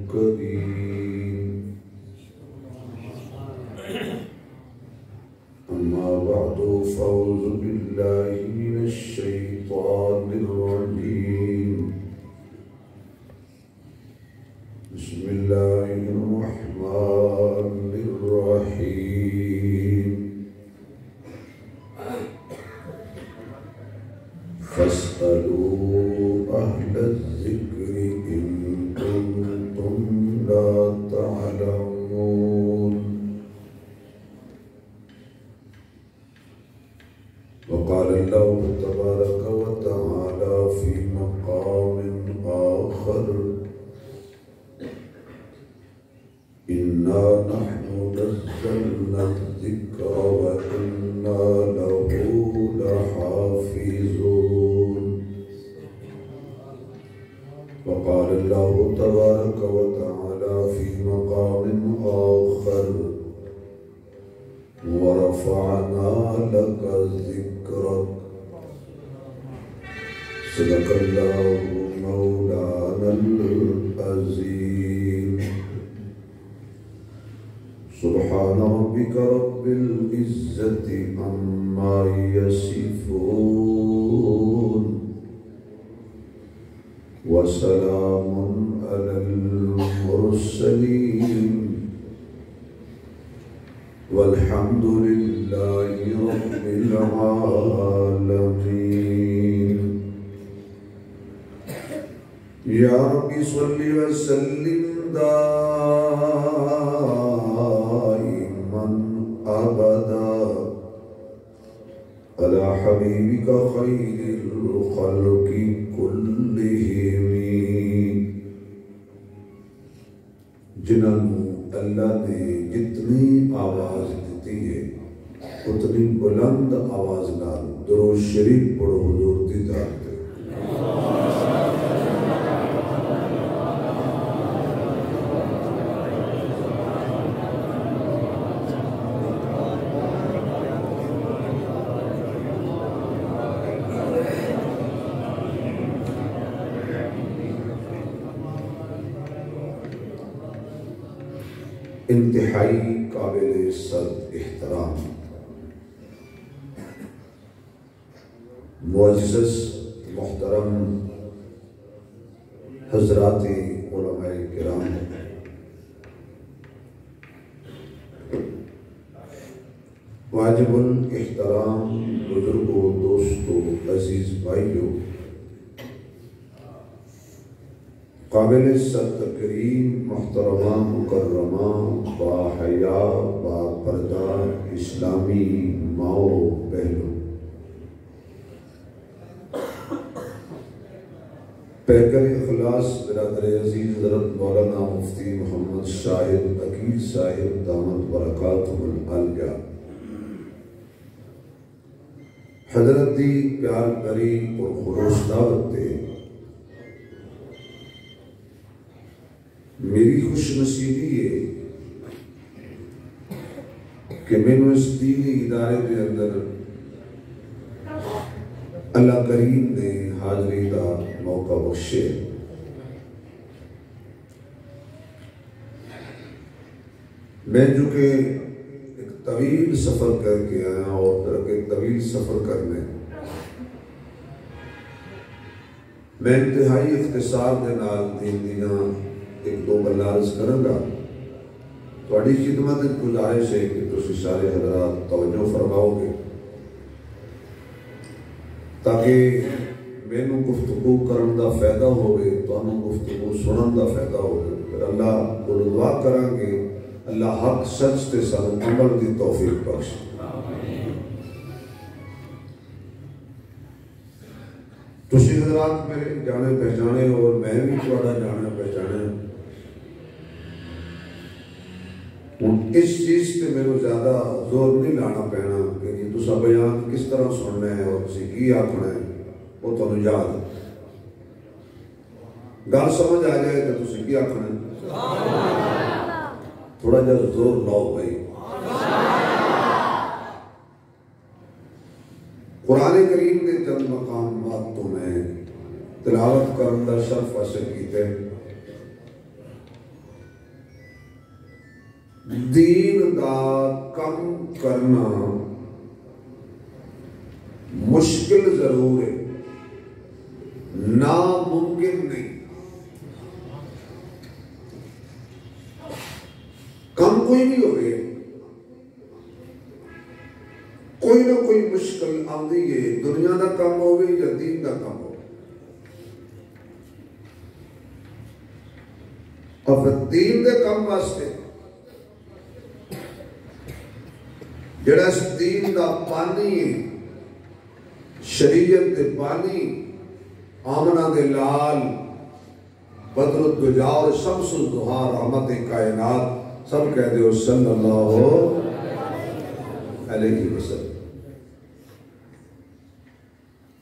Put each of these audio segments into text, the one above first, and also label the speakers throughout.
Speaker 1: كريم أما بعد فأعوذ بالله من الشيطان الرجيم بسم الله الرحمن الرحيم فاسألوا أهل الذكر إن كنتم لا تعلمون وقال الله تبارك وتعالى في مقام آخر إنا نحن نزلنا الذكر وإنا له لحافظون وقال الله تبارك وتعالى في مقام آخر ورفعنا لك ذكرك صدق الله مولانا العظيم سبحان ربك رب العزة عما يصفون وسلام على المرسلين والحمد لله رب العالمين يا رب صل وسلم دائما أبدا على حبيبك خير الخلق كلهم جنہوں اللہ نے جتنی آواز دیتی ہے اتنی بلند آواز نال درود شریف پڑھو حضور دی ذات تے انتہائی قابل صد احترام معزز محترم حضرات علماء کرام واجب الاحترام بزرگوں دوستوں عزیز بھائیوں قابل صد تکریم محترمہ مکرمہ باحیا باپردہ اسلامی ماؤ بہنوں پیکر اخلاص برادر عزیز حضرت مولانا مفتی محمد شاہد عقیل صاحب دامت برکاتہ العالیہ حضرت دی پیار بری اور خروش دعوت دے میری خوش نصیبی ہے کہ میں نے اس دینی ادارے کے اندر اللہ کریم نے حاضری کا موقع بخشے میں جو کہ ایک طویل سفر کر کے آیا اور ایک طویل سفر کرنے میں انتہائی اختصار دے نال دین دینا ایک دو بلارز کروں گا تھوڑی خدمت گزارش ہے کہ تسی سارے حضرات توجہ فرماؤ گے تاکہ میں نو گفتگو کرن دا فائدہ ہوئے تو انہوں گفتگو سنن دا فائدہ ہوئے پھر اللہ کو دعا کریں گے اللہ حق سچ تے سانو عمل دی توفیق بخش تسی حضرات میرے جانے پہچانے اور میں بھی تھوڑا جانے پہچانے اس چیز پہ میرے زیادہ زور نہیں لانا پینا کہ یہ تسا بیان کس طرح سننا ہے اور کسی کی آکھنا ہے وہ تو یاد گل سمجھ آ جائے تو تسی کی آکھنا ہے تھوڑا جا زور لاؤ بھائی قرآن کریم نے چند مقامات تو میں تلاوت کرن دا شرف حاصل کیتے دین دا کم کرنا مشکل ضرور ہے، ناممکن نہیں۔ کم کوئی نہیں ہو رہے، کوئی نہ کوئی مشکل آتی ہے، دنیا دا کم ہوگی یا دین دا کم ہو۔ اور پھر دین دے کم واسطے جڑا اس دین دا پانی ہے، شریعت دے پانی، آمنہ دے لال، بدر الدجا اور شمس الضحیٰ، رحمت کائنات، سب کہتے ہو صلی اللہ علیہ وسلم۔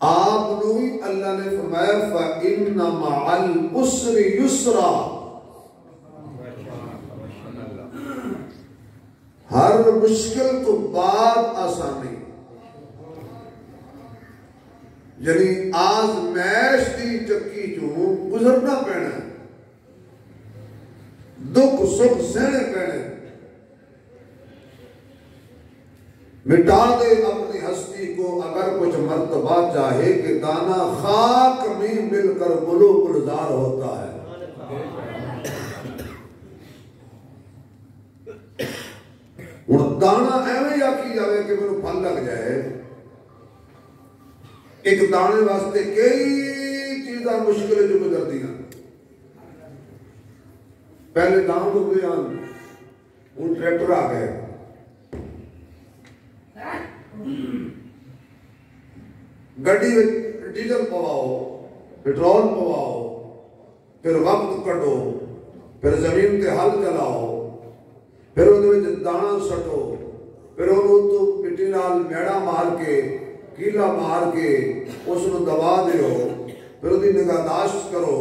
Speaker 1: آپ نوی اللہ نے فرمایا فَإِنَّ مَعَ الْعُسْرِ يُسْرًا، ہر مشکل تو بعد آسانی، یعنی آزمائش دی چکی جو گزرنا پینا، دکھ سکھ سہنے پینے، مٹا دے اپنی ہستی کو اگر کچھ مرتبہ چاہے کہ دانا خاک میں مل کر گلو گلزار ہوتا ہے۔ اور دانا ایویں یا کی جاوے کہ میں پھل لگ جائے، ایک دانے واسطے کئی چیزاں مشکلیں جو گزرتی ہیں۔ پہلے دان کو گئے ان ٹریکٹر آ گئے، گڈی ڈیزل پواؤ، پیٹرول پواؤ، پھر وقت کٹو، پھر زمین تے ہل چلاؤ، پھر وہ دانا سٹو، پھر وہ تو مٹی نال میڑا مار کے کیلا مار کے اس کو دبا دیو، پھر وہ نگہداشت کرو۔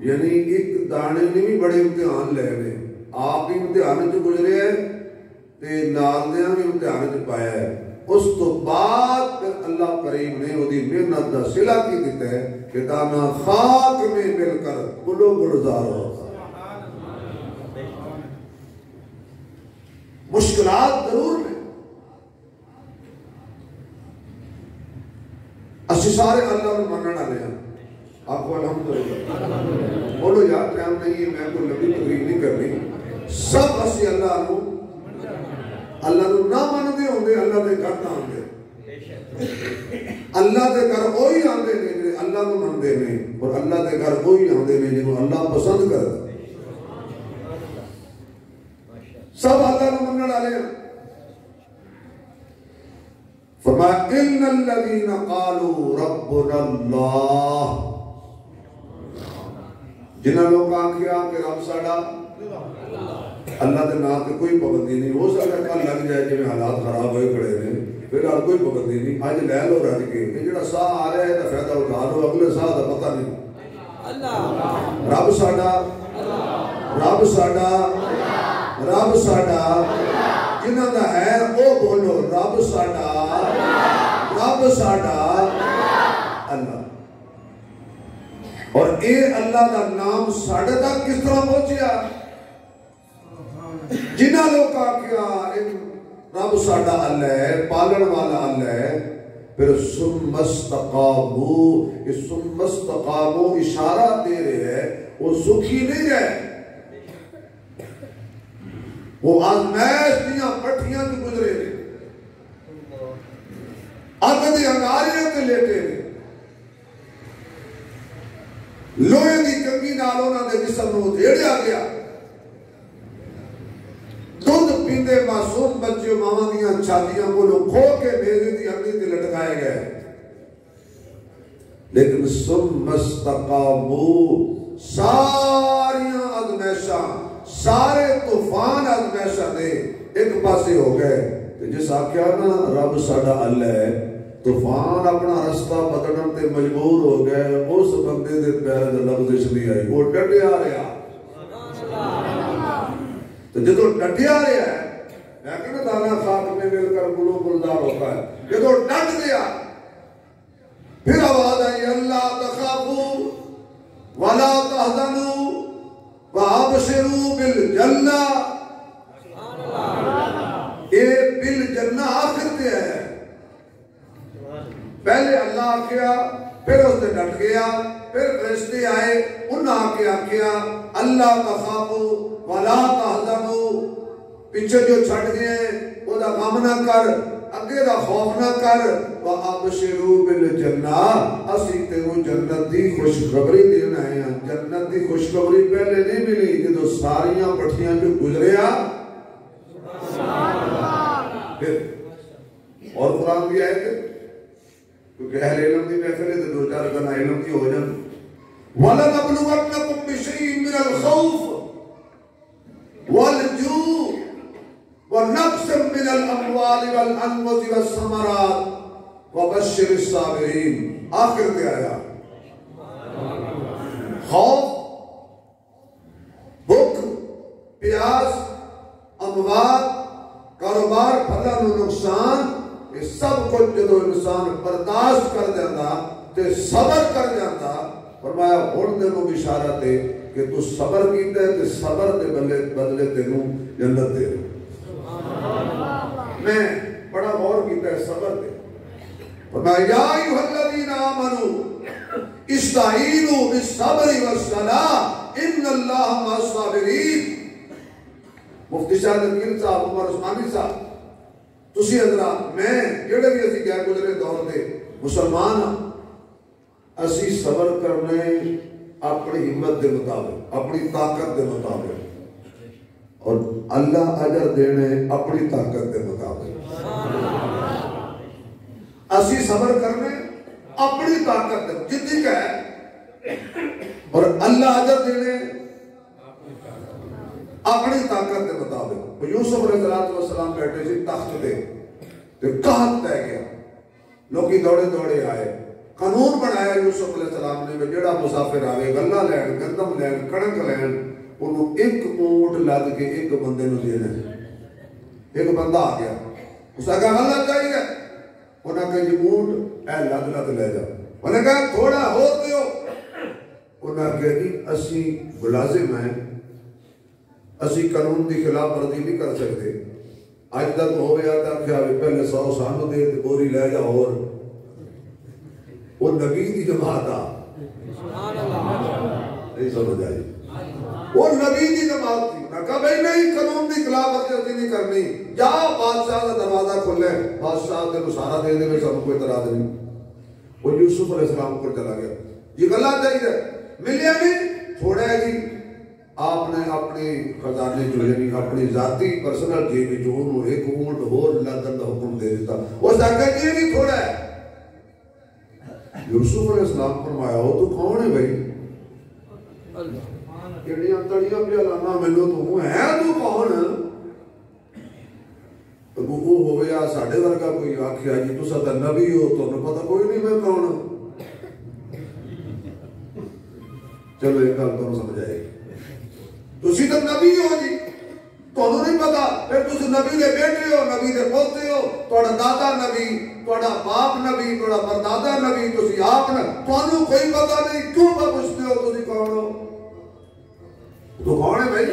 Speaker 1: یعنی ایک دانے نے بھی بڑے امتحان لے لے، آپ بھی امتحان جو گزرے ہیں تے نالدیاں بھی امتحان جو پایا ہے۔ اس تو بعد پھر اللہ کریم نے وہ دی محنت دا صلہ کی دیتا ہے کہ دانا خاک میں مل کر گلو گلزار ہوتا۔ مشکلات ضرور ہیں، اسی سارے اللہ نے مننا لیا۔ آپ کو الحمدللہ بولو یار، ٹائم نہیں ہے، میں کوئی لمبی تقریر نہیں کرنی۔ سب اسی اللہ نو نہ منتے ہوندے، اللہ دے گھر نہ آندے، اللہ دے گھر وہی آندے نے جڑے اللہ نو منتے ہیں، اور اللہ دے گھر وہی آندے نے جنہوں اللہ پسند کرتا۔ سب اللہ نو منن والے ہیں۔ فرمایا ان الذین قالوا ربنا اللہ، جنہاں لوگ آکھیا کہ رب ساڈا اللہ دے نام تے کوئی پابندی نہیں، ہو سکتا کل لگ جائے جی حالات خراب ہوئے کھڑے نے، پھر آج کوئی پابندی نہیں، آج لے لو رج کے، یہ جڑا ساہ آ رہا ہے تو فائدہ اٹھا لو، اگلے ساہ دا پتہ نہیں۔ رب ساڈا، رب ساڈا، رب ساڈا، جنہاں دا ہے او بولو رب ساڈا، رب ساڈا اللہ۔ اور اے اللہ دا نام ساڈے تک کس طرح پہنچیا؟ جنہاں لوگ آکھیا رب ساڈا اللہ ہے، پالن والا اللہ ہے، پھر ثم استقاموا، اس ثم استقاموا اشارہ دے رہے ہیں وہ سکھی نہیں رہے، وہ آزمائش دیاں پٹھیاں تو گزرے نے، اگ دی انگاریاں تے لیٹے نے، لوہے دی کنگھی نال انہاں دے جسم نوں ادھیڑیا گیا، دودھ پیندے معصوم بچے ماواں دیاں چھاتیاں کولوں کھو کے میزے دی اگلی تے لٹکائے گئے، لیکن ثم استقاموا، ساریاں آزمائشاں، سارے طوفان آزمائشاں دے ایک پاسے ہو گئے۔ جس آکھیا نا رب ساڈا اللہ ہے، طوفان اپنا رستہ بدلن تے مجبور ہو گئے، اس بندے دے پیر تے لغزش نہیں آئی، وہ ڈٹیا رہا۔ تو جدو ڈٹیا رہا ہے، میں کہنا دانا خاک میں مل کر گلو گلزار ہوتا ہے، جدو ڈٹ گیا پھر آواز آئی اللہ تخافوا ولا تحزنوا وابشروا بالجنہ، آکھیا پھر اس نے ڈٹ گیا پھر فرشتے آئے انہاں آکے آکھیا اللہ تخافو ولا تحزنو پیچھے جو چھٹ گئے وہ دا غم نہ کر اگے دا خوف نہ کر وَأَبْشِرُوا بِالْجَنَّةِ اسی تے وہ جنت دی خوشخبری دینا ہے جنت دی خوشخبری پہلے نہیں ملی جدو ساریاں پٹھیاں جو گزریا پھر اور قرآن بھی آئے تھے کیونکہ اہل علم دی محفل ہے دو چار گنا علم کی ہو جائیں وَلَنَبْلُوَنَّكُمْ بِشَيْءٍ مِّنَ الْخَوْفِ وَالْجُوعِ وَنَقْصٍ مِّنَ الْأَمْوَالِ وَالْأَنْفُسِ وَالثَّمَرَاتِ وَبَشِّرِ الصَّابِرِينَ آخر پہ آیا خوف بھوک پیاس اموات کاروبار پھلن و نقصان یہ سب کچھ جدو انسان برداشت کر جاتا تے صبر کر جاتا فرمایا ہن دے کو بشارت ہے کہ تو صبر کیتا ہے تے صبر دے بدلے تینوں جنت دے میں بڑا غور کیتا ہے صبر دے فرمایا یا ایھا الذین آمنوا استعینوا بالصبر والصلاۃ ان اللہ مع الصابرین مفتی شاہ نقیل صاحب عمر عثمانی صاحب تسی حضرات میں جڑے بھی اسی گئے گزرے دور دے مسلمان اسی صبر کرنے اپنی ہمت دے مطابق اپنی طاقت دے مطابق اور اللہ اجر دینے اپنی طاقت دے مطابق اسی صبر کرنے اپنی طاقت دے جتنی کہ ہے اور اللہ اجر دینے اپنی طاقت دے مطابق یوسف علیہ السلام بیٹھے سی تخت دے تو قحط پہ گیا لوگی دوڑے دوڑے آئے قانون بنایا یوسف علیہ السلام نے جڑا مسافر آوے گلہ لین گندم لین کڑک لین انہوں ایک اونٹ لد کے ایک بندے نو دینا ایک بندہ آ گیا اس نے کہا غلط چاہیے انہوں نے کہا یہ اونٹ اے لد لد لے جا انہوں نے کہا تھوڑا ہو دیو انہوں نے کہا جی اسی ملازم ہیں اسی قانون دی خلاف ورزی نہیں کر سکتے آج تک ہو گیا تھا کہ پہلے 100 سانو دے بوری لے جا اور وہ نبی دی جماعت آ نہیں سمجھ آئی وہ نبی دی جماعت تھی میں کہا بھئی نہیں قانون دی خلاف ورزی نہیں کرنی جا بادشاہ کا دروازہ کھلے بادشاہ دے سارا دے دے سب کو اعتراض نہیں وہ یوسف علیہ السلام پر چلا گیا یہ غلط چاہیے ملیا نہیں تھوڑا ہے جی آپ نے اپنی خزانے جو یعنی اپنی ذاتی پرسنل جیب جو انہوں ایک اونٹ اور لندن کا حکم دے دیتا وہ ساکہ یہ نہیں تھوڑا ہے یوسف علیہ السلام فرمایا ہو تو کون ہے بھائی کیڑیاں تڑیاں بھی علانا ملو تو ہوں ہے تو کون تو وہ ہو گیا ساڑھے ورگا کوئی آکھیا جی تو ساتھ نبی ہو تو انہوں پتہ کوئی نہیں میں کون ہوں چلو ایک گل تو سمجھ آئے گی تو اسی طرح نبی ہو جی تو انہوں نہیں پتا پھر تُس نبی دے بیٹے ہو نبی دے پوتے ہو توڑا دادا نبی توڑا باپ نبی توڑا پردادا نبی تُسی آپ نے تو انہوں کوئی پتا نہیں کیوں پا پوچھتے ہو تُسی کون ہو تو کون ہے بھائی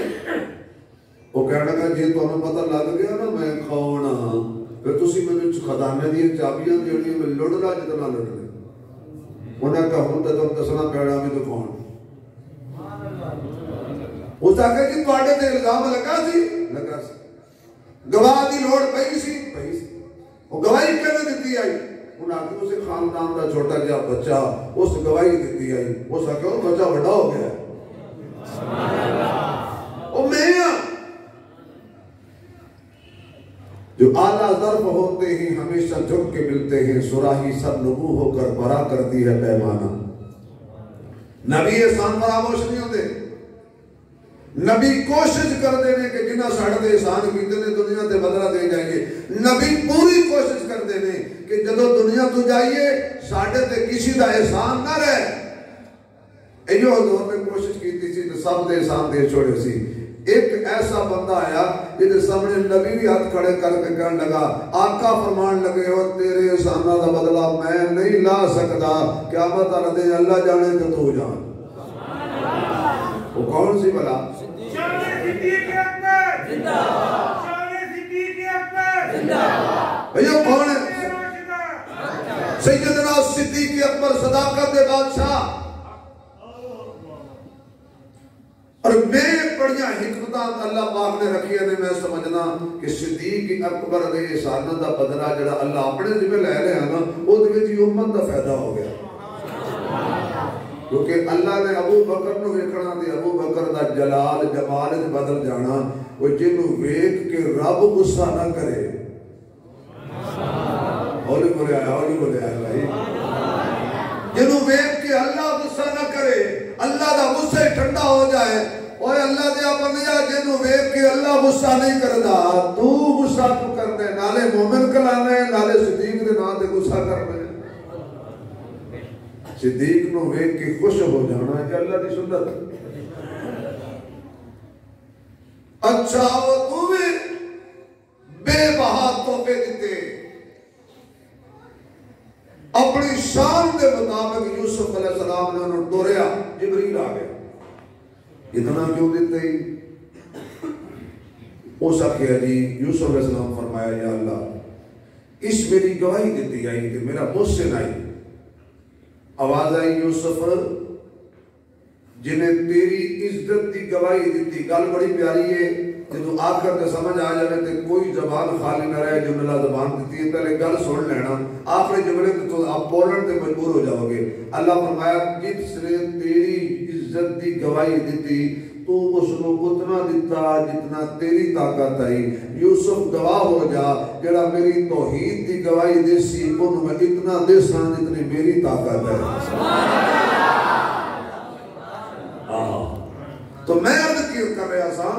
Speaker 1: وہ کہنے کا جی تو انہوں پتا لگ گیا نا میں کون ہاں پھر تُسی میں خزانے دی چابیاں دیڑی میں لڑ رہا جتنا لڑ رہے انہیں کہا ہوں تو دسنا پیڑا میں تو کون اس آگے جی توڑے تے الزام لگا سی گواہ دی لوڑ پئی سی وہ گواہی کہنے دیتی آئی انہوں آگے اسے خاندان دا چھوٹا جا بچہ اس گواہی دیتی آئی اس آگے وہ بچہ بڑا ہو گیا وہ میں جو اعلیٰ ظرف ہوتے ہیں ہمیشہ جھک کے ملتے ہیں سراہی سب نبو ہو کر برا کرتی ہے پیمانہ نبی احسان فراموش نہیں ہوتے نبی کوشش کر دینے کہ جنہ ساڑھ دے احسان کیتے نے دنیا تے بدلہ دے جائیے نبی پوری کوشش کر دینے کہ جدو دنیا تو جائیے ساڑھے تے کسی دا احسان نہ رہے ایو حضور نے کوشش کی تھی تو سب دے احسان دے چھوڑے سی ایک ایسا بندہ آیا جنہیں سامنے نبی بھی ہاتھ کھڑے کر کے کہنے لگا آقا فرمان لگے ہو تیرے احسانہ دا بدلہ میں نہیں لا سکتا قیامت آنے دے اللہ جانے تو جان وہ کون سی بلا بھئیو کون ہے سیدنا صدیق صداقت دے بادشاہ اور میں بڑیاں حکمتاں اللہ پاک نے رکھی نے میں سمجھنا کہ صدیق اکبر دے احسان دا بدلہ جڑا اللہ اپنے ذمہ لے لے نا او دے وچ امت دا فائدہ ہو گیا کیونکہ اللہ نے ابو بکر نو ویکھنا تے ابو بکر دا جلال جمال وچ بدل جانا او جنوں ویکھ کے رب غصہ نہ کرے ہولی بولے آیا بھائی جنوں ویکھ کے اللہ غصہ نہ کرے اللہ دا غصہ ٹھنڈا ہو جائے اوے اللہ دے بندیا جنوں ویکھ کے اللہ غصہ نہیں کردا تو غصہ تو کردے نالے مومن کلانے نالے صدیق دے نام تے غصہ کردے صدیق نو ویکھ کے خوش ہو جانا ہے کہ اللہ دی سنت اچھا وہ تمہیں بے بہا تحفے دیتے اپنی شان دے مطابق یوسف علیہ السلام نے انہوں ٹوریا جبریل آ گیا اتنا کیوں دیتے ہی ہو سکے جی یوسف علیہ السلام فرمایا یا اللہ اس میری گواہی دیتی آئی کہ میرا محسن آئی آواز آئی یوسف جنہیں تیری عزت دی گواہی دیتی گل بڑی پیاری ہے جدو آخر تے سمجھ آ جائے تے کوئی زبان خالی نہ رہے جو اللہ زبان دیتی ہے پہلے گل سن لینا آخری جملے تو آپ بولن تے مجبور ہو جاؤ گے اللہ فرمایا جس نے تیری عزت دی گواہی دیتی تو اس کو اتنا دیتا جتنا تیری طاقت آئی یوسف گواہ ہو جا جڑا میری توحید دی گواہی دے سی انہوں میں اتنا دے سان جتنی میری طاقت ہے تو میں عرض کیوں کر رہا سا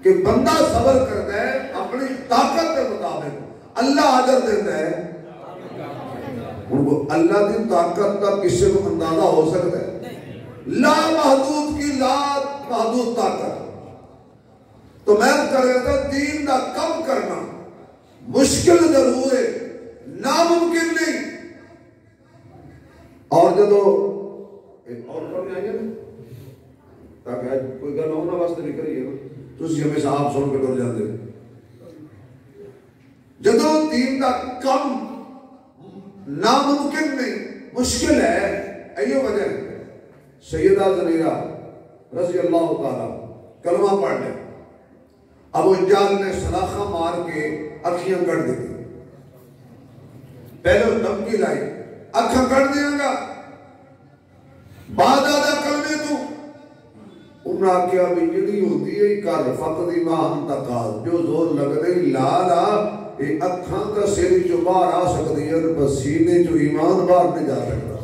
Speaker 1: کہ بندہ صبر کرتا ہے اپنی طاقت کے مطابق اللہ اجر دیتا ہے ان کو اللہ کی طاقت کا کسی کو اندازہ ہو سکتا ہے لا محدود کی لا محدود طاقت تو میں کر رہا تھا دین کا کم کرنا مشکل ضرور ہے ناممکن نہیں اور جدو ایک اور کرنے آئیے نا تاکہ کوئی گل ہونا واسطے بھی کریے نا تو اسی ہمیشہ آپ سن کے ڈر جاتے جدو دین کا کم ناممکن نہیں مشکل ہے ایو وجہ سیدہ زنیرہ رضی اللہ تعالی کلمہ پڑھ لے ابو جہل نے سلاخہ مار کے اکھیاں کٹ دی پہلے دھمکی لائی اکھاں کٹ دیاں گا بعد آدھا کلمے تو انہاں آکیا بھی جڑی ہوتی ہے کر فقد ایمان تقاض جو زور لگ رہی لالا یہ اکھاں کا سیری جو باہر آ سکتی ہے بس سینے جو ایمان باہر نہیں جا سکتا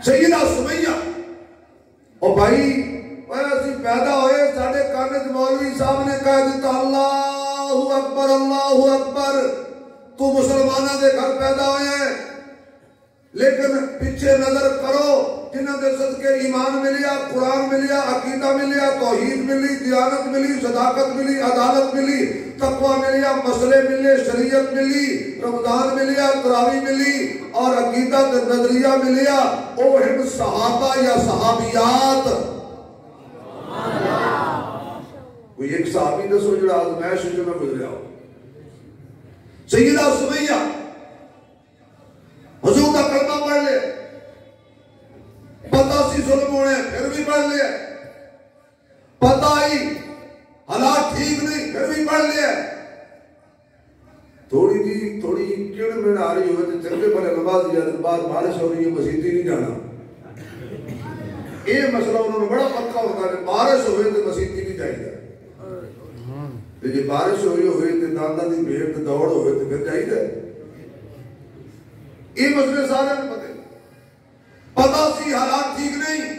Speaker 1: سیدہ سمیہ اور بھائی ایسی پیدا ہوئے ساڑھے کانت مولوی صاحب نے کہا دیتا اللہ اکبر تو مسلمانہ دے گھر پیدا ہوئے ہیں لیکن پیچھے نظر کرو جنہوں نے صدقے ایمان ملیا قرآن ملیا عقیدہ ملیا توحید ملی دیانت ملی صداقت ملی عدالت ملی تقوی ملیا مسئلے ملے شریعت ملی رمضان ملیا تراویح ملی اور عقیدہ نظریہ ملیا او ہم صحابہ یا صحابیات کوئی ایک صحابی نے سوچ رہا آزمائش جو میں گزریا ہوں سیدہ سمیہ حضور کا کلمہ پڑھ لے پتہ سی ظلم ہونے پھر بھی پڑھ لیا پتہ ہی حالات ٹھیک نہیں پھر بھی پڑھ لیا تھوڑی کیڑ میں آ رہی ہوئے تو چلتے پہلے نماز یا بعد بارش ہو رہی ہے مسجد ہی نہیں جانا یہ مسئلہ انہوں نے بڑا پکا ہوتا ہے بارش ہوئے تو مسجد ہی نہیں جائے جب بارش ہوئی ہوئے تو داندہ دی بھیڑ دوڑ ہوئے تو پھر جائے یہ مسئلے سارے میں پتہ سی حالات ٹھیک نہیں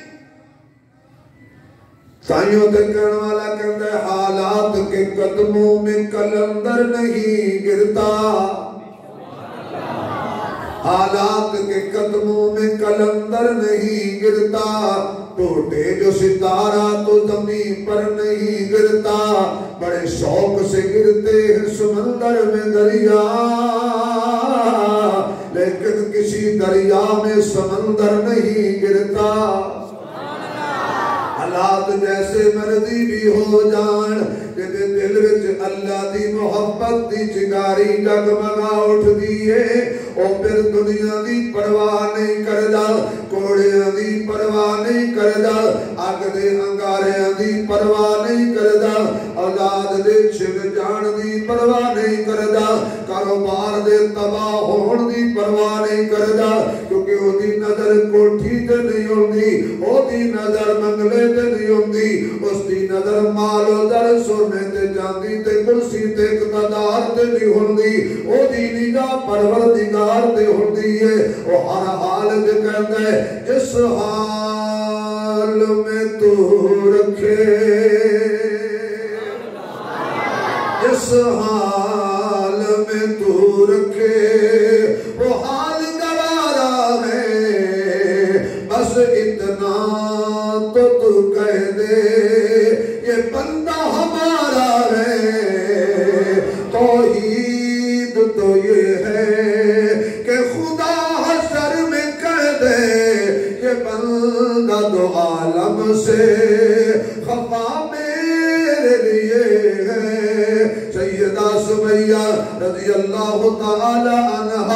Speaker 1: سائیوں تے کرنے والا کہتا ہے حالات کے قدموں میں کلندر نہیں گرتا حالات کے قدموں میں کلندر نہیں گرتا ٹوٹے جو ستارہ تو زمین پر نہیں گرتا بڑے شوق سے گرتے ہیں سمندر میں دریا لیکن کسی دریا میں سمندر نہیں گرتا حالات جیسے مرضی بھی ہو جان جدے دل وچ اللہ دی محبت دی چنگاری جگمگا اٹھ دیئے او پھر دنیا دی پرواہ نہیں کردا کوڑیاں دی پرواہ نہیں کردا اگ دے انگاریاں دی پرواہ نہیں کردا اولاد دے چھن جان دی پرواہ نہیں کردا کاروبار دے تباہ ہون دی پرواہ نہیں کردا کیونکہ او دی نظر کوٹھی تے نہیں ہوندی او دی نظر منگلے تے نہیں ہوندی اس دی نظر مال و در سونے تے چاندی تے کرسی تے اقتدار تے نہیں ہوندی او دی نگاہ پروردگار تے ہوندی ہے او ہر حال تے کہندا ہے جس حال میں تو رکھے جس حال میں تو رکھے وہ حال گوارا ہے بس اتنا تو کہہ دے یہ بندہ ہمارا ہے توحید تو یہ ہے کہ خدا حشر میں کہہ دے یہ بندہ دو عالم سے خفا میرے لیے ہے سیدہ سمیہ رضی اللہ تعالی عنہ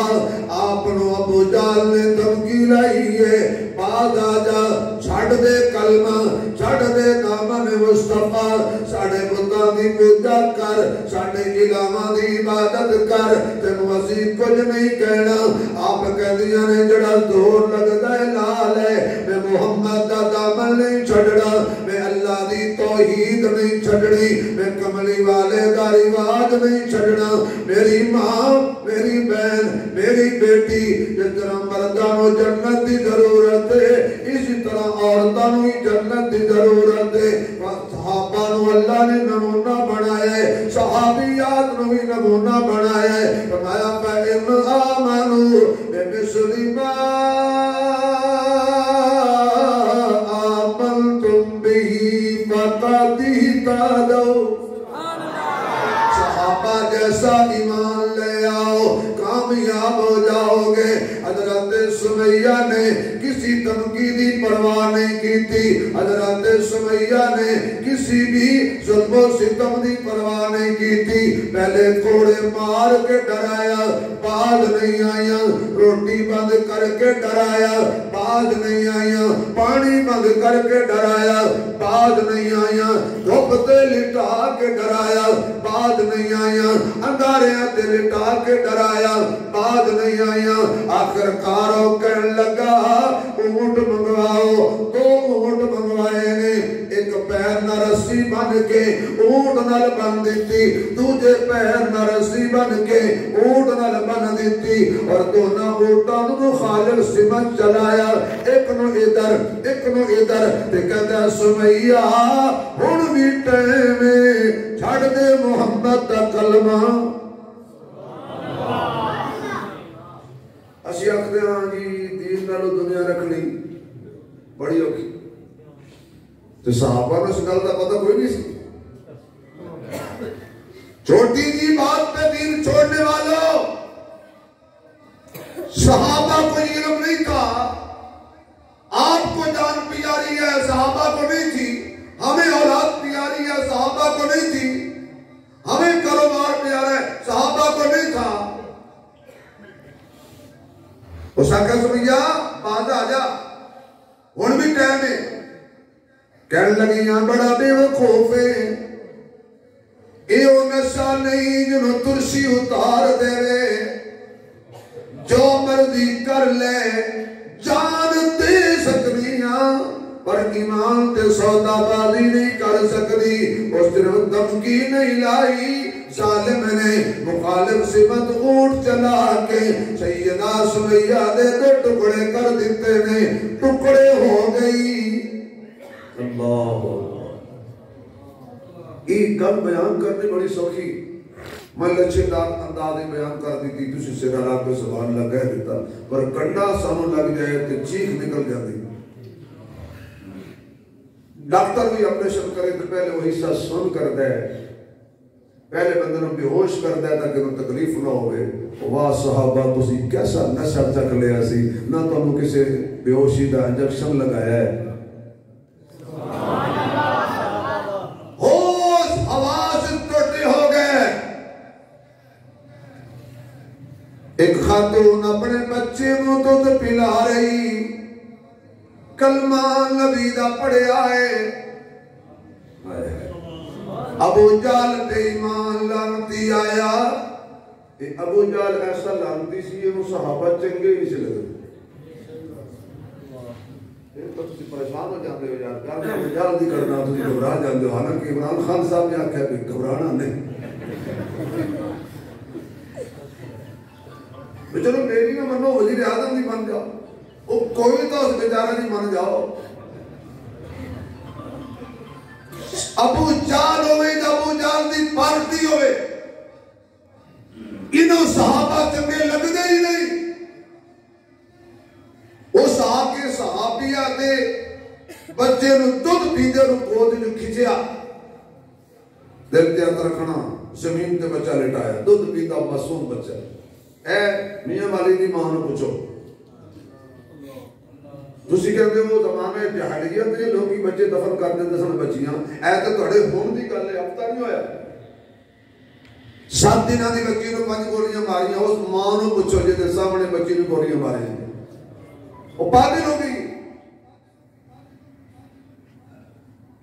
Speaker 1: آپ نو ابو جہل نے دھمکی لائی ہے بعد آجا چھڑ دے کلمہ چھڑ دے دامن مصطفیٰ ساڑھے بتاں دی پوجا کر ساڑھے الہاں دی عبادت کر تینو مزید کچھ نہیں کہنا آپ کہہ دیا نے جڑا زور لگتا ہے لال ہے میں محمد دا دامن نہیں چھڑنا میں اللہ دی توحید نہیں چھڑنی میں کملی والے دا رواج نہیں چھڑنا میری ماں میری بہن میری بیٹی جس طرح مردانو جنت دی ضرورت ہے اسی طرح عورتانو ہی جنت دی ضرورت ہے صحابہ نو اللہ نے نمونہ بنایا ہے صحابیات نو ہی نمونہ بنایا ہے فرمایا فَإِنْ آمَنُوا بِمِثْلِ مَا آمَنْتُمْ بِهِ فَقَدِ اهْتَدَوْا صحابہ جیسا ایمان لے آؤ کامیاب ہو جاؤ گے حضرت سمیہ نے کسی تنقیدی پرواہ نہیں کی تھی حضرت سمیہ نے کسی بھی ظلم و ستم دی پرواہ نہیں کی تھی پہلے کوڑے مار کے ڈرایا بعد نہیں آیا روٹی بند کر کے ڈرایا بعد نہیں آیا پانی بند کر کے ڈرایا بعد نہیں آیا دھوپ تے لٹا کے ڈرایا بعد نہیں آیا انگاریاں تے لٹا کے ڈرایا بعد نہیں آیا آخر کاروں کہن لگا اونٹ منگواؤ دو اونٹ منگوائے نے ایک پیر نہ رسی بن کے اونٹ نال بن دیتی دوجے پیر نہ رسی بن کے اونٹ نال بن دیتی اور دونوں اونٹاں نو مخالف سمت چلایا ایک نو ادھر تے کہتا سمیہ ہن بھی ٹائم چھڑ دے محمد دا کلمہ اسی آخدے ہاں جی دین نالو دنیا رکھنی بڑی اوکھی تو صحابہ نے اس گل کا پتہ کوئی نہیں سی چھوٹی جی بات پہ دین چھوڑنے والوں صحابہ کو علم نہیں تھا آپ کو جان پیاری ہے صحابہ کو نہیں تھی ہمیں اولاد پیاری ہے صحابہ کو نہیں تھی ہمیں کاروبار پیارا ہے صحابہ کو نہیں تھا اس آقا سمیہ بعد آ جا ہن بھی ٹائم ہے کہنے لگی یہاں بڑا بے وقوف ہے ایو نشہ نہیں جنہوں ترشی اتار دے رے جو مرضی کر لے جان دے سکنیاں پر ایمان تے سودا بازی نہیں کر سکتی اس طرف دمکی نہیں لائی ظالم نے مخالف سمت اونٹ چلا کے سیدہ سمیہ دے دو ٹکڑے کر دیتے نے ٹکڑے ہو گئی اللہ ایک گل بیان کرنے بڑی سوکھی میں لچے دار اندازے بیان کر دیتی تسی سے رہا پہ زبان لگا دیتا پر کنڈا سانو لگ جائے تو چیخ نکل جاتی ڈاکٹر بھی آپریشن کرے تو پہلے وہ حصہ سن کر دے پہلے بندے بے ہوش کر دے تاکہ انہوں تکلیف نہ ہوئے واہ صحابہ تسی کیسا نشہ چک لیا سی نہ تو انہوں کسی بے ہوشی دا انجکشن لگایا ہے ایک خاتون اپنے بچے کو دودھ پلا رہی، کلمہ نبی دا پڑھیا ہے، ابو جہل بے ایمان لعنتی آیا۔ ابو جہل ایسا لعنتی سی یہ صحابہ چنگے ہی سے لگے، تو تسی پریشان ہو جاتے ہو یار، کار میں جہل دی کرنا تسی گھبرا جاتے ہو، حالانکہ عمران خان صاحب نے آکھا بھی گھبرانا نہیں، چلو میری نہ منو وزیر اعظم بھی بن جاؤ، وہ کوئی تو اس بیچارہ نہیں بن جاؤ۔ ابو جہل ہوئے ابو جہل دی پارٹی ہوئے، انہوں صحابہ چنگے لگتے ہی نہیں، اس آکے صحابیہ دے بچے نو دودھ پیندے نو گود جو کھچیا، دل تے ہاتھ رکھنا، زمین تے بچہ لٹایا، دودھ پیندا معصوم بچہ۔ اے میاں والی دی ماں نو پوچھو، تسی کہتے ہو زمانے جہلیت نے لوگی بچے دفن کر دیندے سن بچیاں، اے تے تہاڈے ہون دی گل ہے، اب تک نہیں ہویا۔ 7 دنوں دی بچی نو 5 گولیاں ماریاں، اس ماں نو پوچھو جے دے سامنے بچی نو گولیاں ماریاں، وہ پاگل ہو گئی۔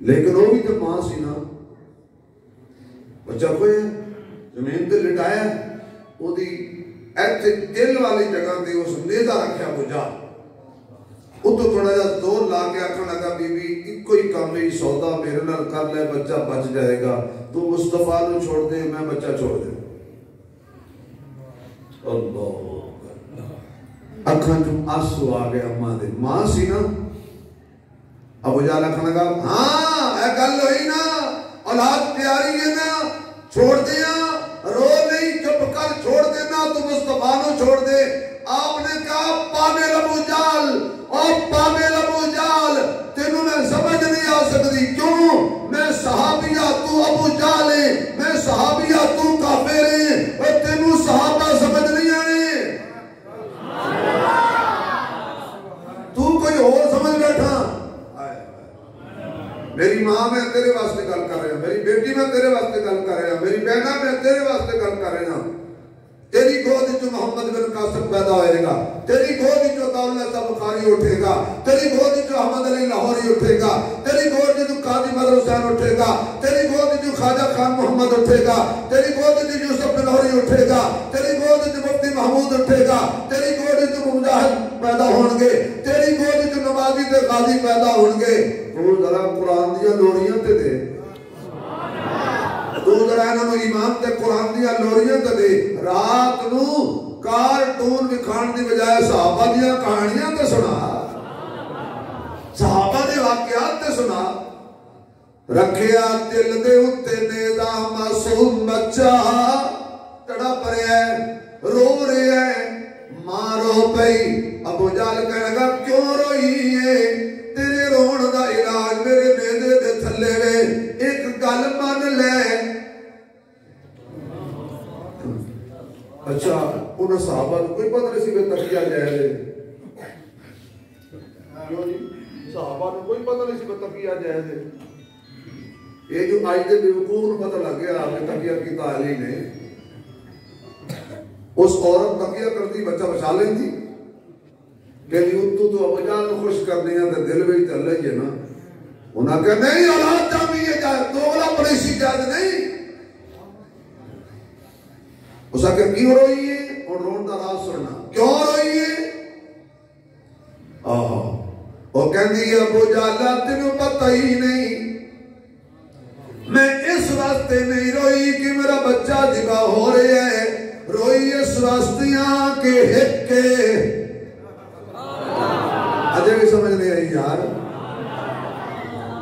Speaker 1: لیکن وہ بھی تو ماں سی نا، بچہ کوئی زمین تے لٹایا، وہ دی ایتھے دل والی جگہ تے اس نیزہ رکھیا بجا، وہ تو تھوڑا جا زور لا کے آکھن لگا بی بی ایک کوئی کامی سودا میرے نال کر لے بچہ بچ جائے گا، تو مصطفیٰ نو چھوڑ دے میں بچہ چھوڑ دے۔ اللہ اکھاں جو آنسو آ گئے اماں دے، ماں سی نا۔ ابو جہل آکھن لگا ہاں اے گل ہوئی نا، اولاد پیاری ہے نا، چھوڑ دیا، رو نہیں چپ کر چھوڑ دینا، تو مصطفیٰ نو چھوڑ دے۔ آپ نے کہا پاگل ابو جہل، اور پاگل ابو جہل تینوں میں سمجھ نہیں آ سکتی، کیوں؟ میں صحابیہ تو ابو جہل ہے، میں صحابیہ تو کافر ہے، اور تینوں صحابہ سمجھ نہیں آنے، تو کوئی اور سمجھ بیٹھا۔ میری ماں میں تیرے واسطے گل کر رہا، میری بیٹی میں تیرے واسطے گل کر رہا، میری بہنہ میں تیرے واسطے گل کر رہا۔ تیری گود جو محمد بن قاسم پیدا ہوئے گا، تیری گود جو دولہ صاحب بخاری اٹھے گا، تیری گود جو احمد علی لاہوری اٹھے گا، تیری گود جو قاضی بدر حسین اٹھے گا، تیری گود جو خواجہ خان محمد اٹھے گا، تیری گود جو یوسف بن لاہوری اٹھے گا، تیری گود جو مفتی محمود اٹھے گا، تیری گود جو مجاہد پیدا ہون گے، تیری گود جو نمازی تے قاضی پیدا ہون گے۔ تو ذرا قرآن دیا لوریاں تے دے، تو ذرا انہوں ایمان تے قرآن دیا لوریاں تے دے، رات نو کارٹون دکھان دی بجائے صحابہ دیا کہانیاں تے سنا، صحابہ دے واقعات تے سنا۔ رکھیا دل دے اتے نیزہ معصوم بچہ تڑپ رہا ہے، رو رہا ہے، ماں رو پئی۔ ابو جہل کہنے لگا کیوں روئی ہے؟ تیرے رون دا علاج میرے نیزے دے تھلے وے، ایک گل من لے۔ اچھا انہاں صحابہ کو کوئی پتہ نہیں سی کہ تقیہ جائز ہے، صحابہ کو کوئی پتہ نہیں سی کہ تقیہ جائز ہے۔ یہ جو آج دے بیوقوف کو پتہ لگ گیا آپ نے تقیہ کی تعلیم ہے، اس عورت تقیہ کرتی بچہ بچا لیندی، کہتی تو ابو جہل کو خوش کرنے ہیں تو دل بھی چل رہی ہے نا۔ انہاں کہا نہیں اولاد جامی ہے جائے، دوغلا پریشی جائز نہیں۔ اس نے کہا کیوں روئی ہے؟ اور رون دا راز سننا کیوں روئی ہے؟ وہ کہندی ابو جہل تینوں پتہ ہی نہیں، میں اس واسطے نہیں روئی کہ میرا بچہ ذبح ہو رہا ہے، روئی اس واسطیاں کہ ہک کے اجے بھی سمجھ نہیں آئی یار،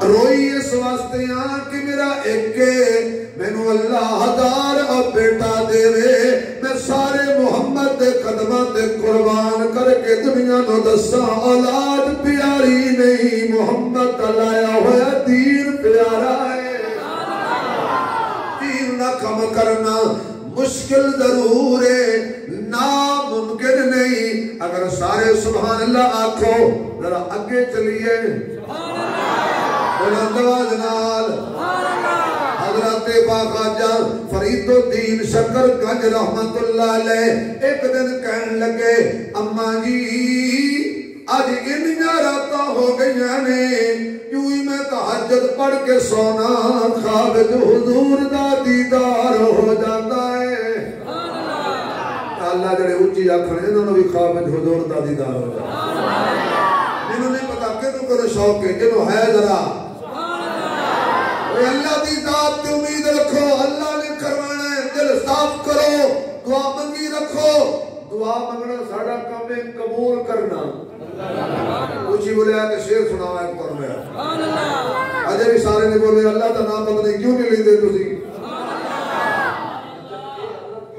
Speaker 1: روئی اس واسطے ہاں کہ میرا ایک مینو اللہ 1000 اب بیٹا دے وے، میں سارے محمد دے قدمہ دے قربان کر کے دنیا نو دساں اولاد پیاری نہیں، محمد لایا ہوا دین پیارا ہے۔ دین نہ کم کرنا مشکل ضرور ہے، ناممکن نہیں۔ اگر سارے سبحان اللہ آکھو، ذرا اگے چلیے بلند آواز نال حضرت خواجہ فرید الدین شکر گنج رحمت اللہ علیہ ایک دن کہنے لگے اماں جی آج انیاں راتاں ہو گئیاں نے یوں ہی میں تہجد پڑھ کے سونا خواب جو حضور دا دیدار ہو جاتا ہے اللہ جڑے اونچی آکھنے انہوں نے بھی خواب جو حضور دا دیدار ہو جاتا ہے جنہوں نہیں پتا کدوں کرو شوق ہے جنہوں ہے ذرا اللہ دی ذات پہ امید رکھو اللہ نے کروانا ہے دل صاف کرو دعا منگی رکھو دعا منگنا ساڑا کام ہے قبول کرنا کچھ ہی بولے آئے کہ شیر سناوا ہے قرآن میں اجے بھی سارے نے بولے اللہ کا نام پتہ نہیں کیوں نہیں لیتے تسی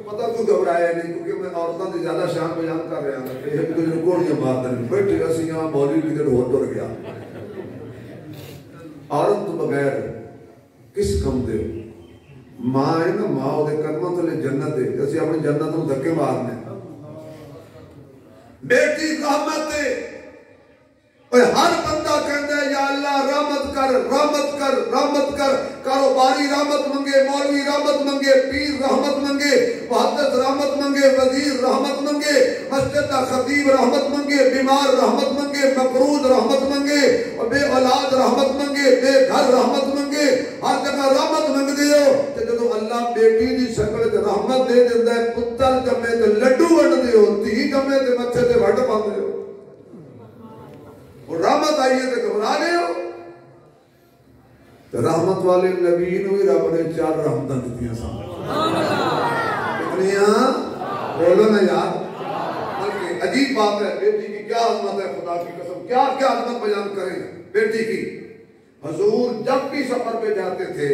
Speaker 1: پتہ کیوں گھبرایا نہیں کیونکہ میں عورتوں سے زیادہ شان بیان کر رہا ہوں کہ ایک دوسرے گوڑیاں مارتے ہیں بیٹھے اسی یہاں مولوی کی طرح ہو ٹر گیا عورت تو بغیر کس کم دے ماں ہے نا ماں وہ قدموں تو لے جنت ہے جیسے اپنی جنت کو دھکے مارنے بیٹی رحمت ہے ہر بندہ کہتا ہے یا اللہ رحمت کر رحمت کر رحمت کر کاروباری رحمت منگے مولوی رحمت منگے پیر رحمت منگے محدث رحمت منگے وزیر رحمت منگے مسجد کا خطیب رحمت منگے بیمار رحمت منگے مقروض رحمت منگے بے اولاد رحمت منگے بے گھر رحمت منگے ہر جگہ رحمت منگ دیو تے جدوں اللہ بیٹی دی شکل تے رحمت دے دیندا ہے پتر جمے تے لڈو وڈ دیو دھی جمے تے مچھے تے وڈ پاندے ہو اور رحمت آئیے تے گھبرا گئے ہو تو رحمت والے نبی نو ہی رب نے 4 رحمتاں دتیاں سن کتنیاں بولو نا یار بلکہ عجیب بات ہے بیٹی کی کیا عظمت ہے خدا کی قسم کیا کیا عظمت بیان کریں بیٹی کی حضور جب بھی سفر پہ جاتے تھے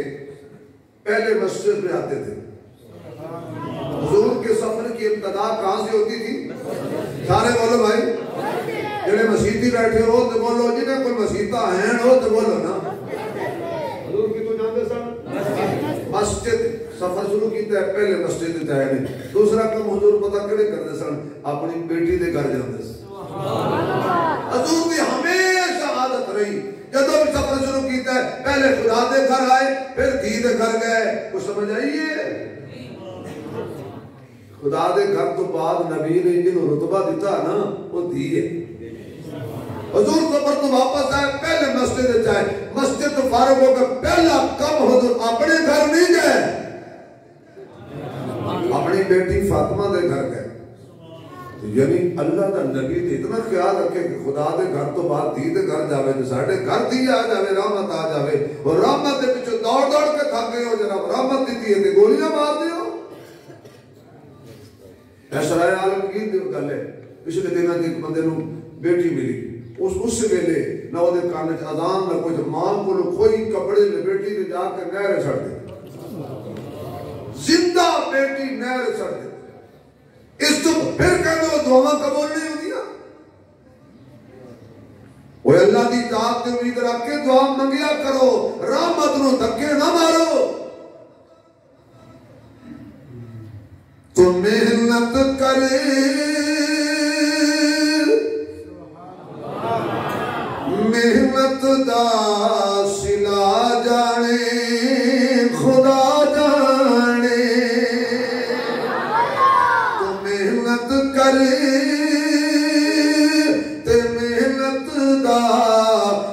Speaker 1: پہلے مسجد میں آتے تھے حضور کے سفر کی ابتدا کہاں سے ہوتی تھی سارے بولو بھائی جنہیں مسیحی بیٹھے ہو تو بولو جنہیں کوئی مسیحہ ہیں ہو تو بولو نا حضور کی تو جانتے سن مسجد سفر شروع کیتا ہے پہلے مسجد جائے نہیں دوسرا کم حضور پتہ کرے کرتے سن اپنی بیٹی دے گھر جاندے سن حضور کی ہمیشہ عادت رہی جدو بھی سفر شروع کیتا ہے پہلے خدا دے گھر آئے پھر دھی دے گھر گئے کچھ سمجھ آئیے خدا دے گھر تو بعد نبی نے جنہوں رتبہ دیتا نا وہ دھی ہے حضور سفر تو واپس آئے پہلے مسجد جائے مسجد تو فارغ ہو کر پہلا کم حضور اپنے گھر نہیں گئے اپنی بیٹی فاطمہ دے گھر گئے یعنی اللہ کا نبی نے اتنا خیال رکھے کہ خدا دے گھر تو بعد دھی دے گھر جاوے جو ساڑھے گھر دھی آ جاوے رحمت آ جاوے اور رحمت دے پچھو دوڑ دوڑ کے تھک گئے ہو جناب رحمت دیتی ہے تے گولیاں مار دے ہو ایسرائے عالمگیر دے گل ہے پچھلے دنوں ایک بندے نو بیٹی ملی اس سے پہلے نہ وہ دے کانے اذان نہ کوئی ماں کو کوئی کپڑے میں بیٹی نے جا کے نہر چھڑ دے زندہ بیٹی نہر چھڑ دے اس تو پھر کہتے ہو دعا قبول نہیں ہوتی نا وہ اللہ دی ذات کے امید رکھ کے دعا منگیا کرو رحمت نو دھکے نہ مارو تو محنت کرے محنت دا سلا جانے خدا جانے تو محنت کرے تے محنت دا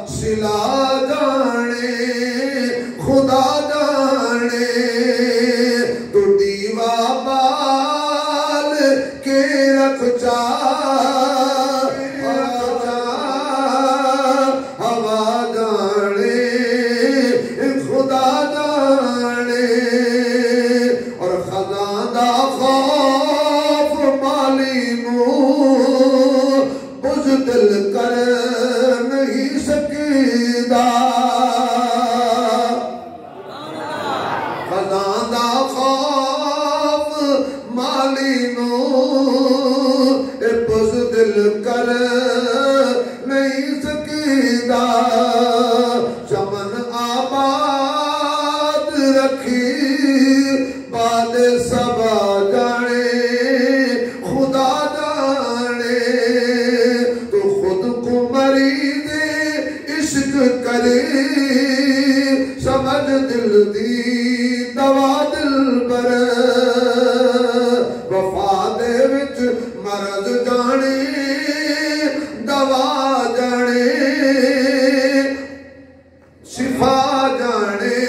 Speaker 1: سلا جانے خدا جانے تو دیوا بال کے رکھ جا دل کر نہیں سکدا خزاں دا خوف مالی نو اے بز دل کر نہیں سکدا چمن آباد رکھی باد سبا جانے خدا جانے عشق کرے سمجھ دل دی دوا دل پر وفا دے وچ مرض جانے دوا جانے شفا جانے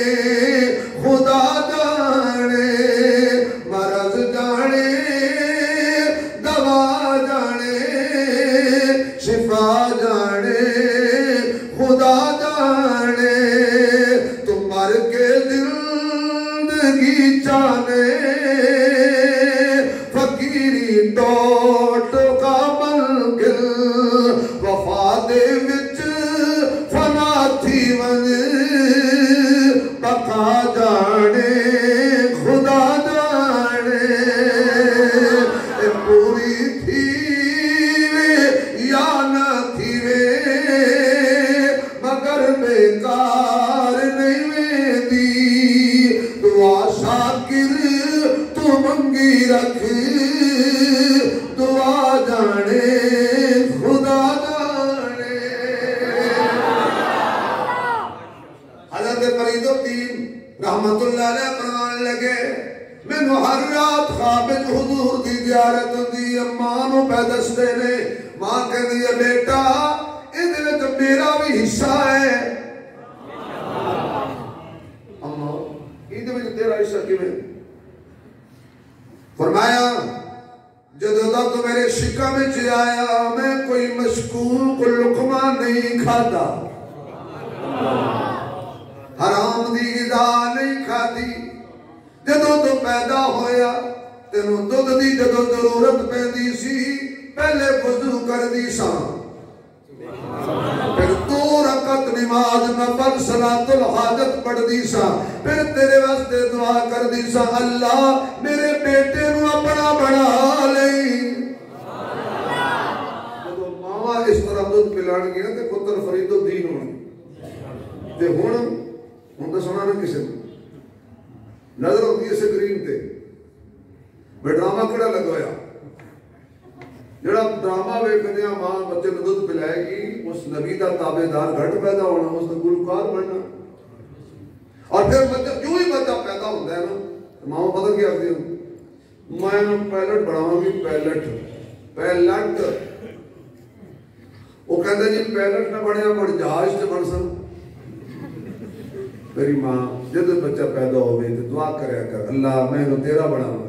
Speaker 1: خدا جانے مرض جانے دوا جانے شفا جانے خدا جانے تو مر کے زندگی چانے فقیری ٹوٹ کا منگل وفا دے وچ فنا تھی ون بقا جانے خدا جانے پوری تھی وے یا نہ تھی وے مگر بیکار نہیں وے دی دعا شاکر تو منگی رکھ دعا جانے خدا جانے حضرت فرید الدین رحمت اللہ علیہ فرمان لگے میں ہر رات خواب حضور دی زیارت دی اماں نو پہ دستے نے ماں کہندی ہے بیٹا ادھر تو میرا بھی حصہ ہے اماں ادھر میں تیرا حصہ کیویں فرمایا جدو تک میرے شکم وچ آیا میں کوئی مشکور کو لقمہ نہیں کھاتا حرام دی غذا نہیں کھاتی جدو تو پیدا ہویا تینوں دودھ دی جدو ضرورت پیندی سی پہلے وضو کردی سا پھر 2 رکعت نماز نفل صلاۃ الحاجت پڑھدی سا پھر تیرے واسطے دعا کردی سا اللہ میرے بیٹے نو اپنا بنا لئی جدو ماما اس طرح دودھ پلان گیا تے پتر فرید الدین ہونے تے ہن تو سنا نہ کسی نظر ہوتی ہے سکرین تے میں ڈرامہ کیڑا لگوایا جڑا ڈرامہ ویکھدے ماں بچے نوں دودھ پلائے گی اس نبی دا تابعدار گھٹ پیدا ہونا اس دا گلوکار بننا اور پھر بچہ جو ہی بچہ پیدا ہوتا ہے نا ماں پتہ کیا آخری میں پائلٹ بناواں گی پائلٹ وہ کہندا جی پائلٹ نہ بنیا بڑ جہاز تے بن سن میری ماں جب بچہ پیدا ہوئے تو دعا کریا کر اللہ میں نو تیرا بناواں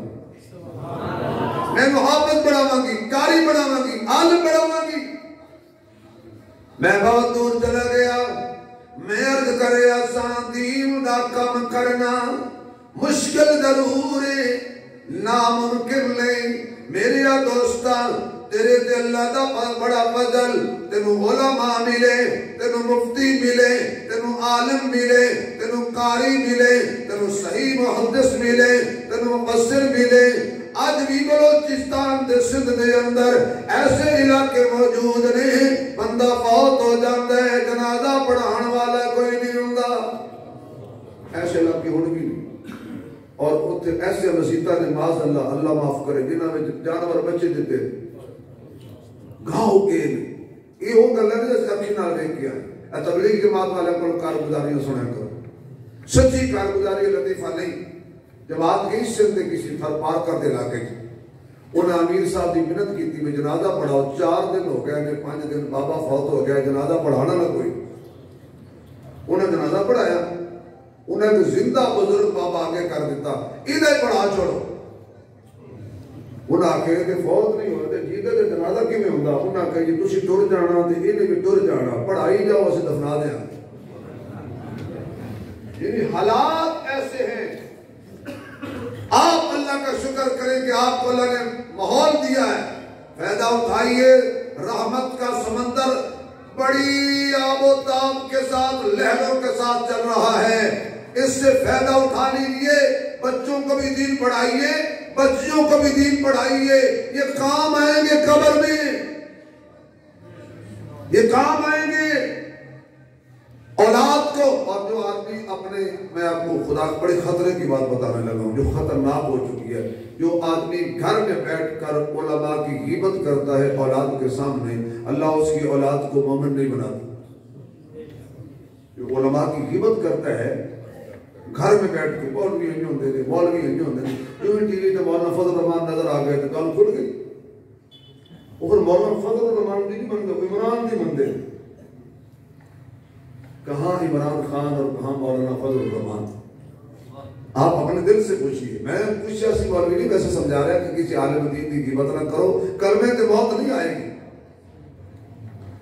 Speaker 1: میں نو حافظ بناواں گی قاری بناواں گی عالم بناواں گی میں بہت دور چلا گیا میں عرض کریا سان دین دا کم کرنا مشکل ضرور ہے ناممکن نہیں میرے دوستا تیرے تے اللہ دا بڑا فضل تینوں علماء ملے تینوں مفتی ملے تینوں عالم ملے تینوں قاری ملے تینوں صحیح محدث ملے تینوں مفسر ملے آج بھی بلوچستان دے سندھ دے اندر ایسے علاقے موجود نے بندہ فوت ہو جاتا ہے جنازہ پڑھان والا کوئی نہیں ہوندا ایسے علاقے ہون بھی نہیں اور اتنے ایسے مسیطہ نے معاذ اللہ اللہ معاف کرے جنہاں میں جانور بچے دیتے گاؤں کے یہ ہو گا لگے جیسے اپنی نال دیکھ کیا تبلیغ جماعت والے کو کارگزاریاں سنیا کرو سچی کارگزاری لطیفہ نہیں جماعت کی سندھ کسی تھر پار کر دے لاکے انہیں امیر صاحب دی منت کی تھی میں جنازہ پڑھاؤ 4 دن ہو گئے 5 دن بابا فوت ہو گیا جنازہ پڑھانا نہ کوئی انہیں جنازہ پڑھایا انہیں تو زندہ بزرگ بابا آگے کر دیتا ادھر پڑھا چھوڑو انہیں آکے کہ فوت نہیں ہوتے جیدے دے جنازہ کی میں ہوندہ انہیں آکے جی تُسی ٹور جانا دے انہیں بھی ٹور جانا پڑھائی جاؤ اسے دفنا دیں یعنی حالات ایسے ہیں آپ اللہ کا شکر کریں کہ آپ کو اللہ نے ماحول دیا ہے فائدہ اٹھائیے رحمت کا سمندر بڑی آب و تاب کے ساتھ لہروں کے ساتھ چل رہا ہے اس سے فائدہ اٹھا لیجیے بچوں کو بھی دین پڑھائیے بچیوں کو بھی دین پڑھائیے یہ کام آئیں گے قبر میں یہ کام آئیں گے اولاد کو اور جو آدمی اپنے میں آپ کو خدا بڑے خطرے کی بات بتانے لگا ہوں جو خطرناک ہو چکی ہے جو آدمی گھر میں بیٹھ کر علماء کی غیبت کرتا ہے اولاد کے سامنے اللہ اس کی اولاد کو مومن نہیں بناتا جو علماء کی غیبت کرتا ہے گھر میں بیٹھ کے مولوی انج ہوندے نے مولوی انج ہوندے نے جو ٹی وی تے مولانا فضل الرحمان نظر آ گئے تو گل کھل گئی وہ پھر مولانا فضل الرحمان دی نہیں بنتے عمران دی بندے کہاں عمران خان اور کہاں مولانا فضل الرحمان آپ اپنے دل سے پوچھئے میں کچھ سیاسی مولوی نہیں ویسے سمجھا رہا کہ کسی عالم دین کی غیبت نہ کرو کلمے تے موت نہیں آئے گی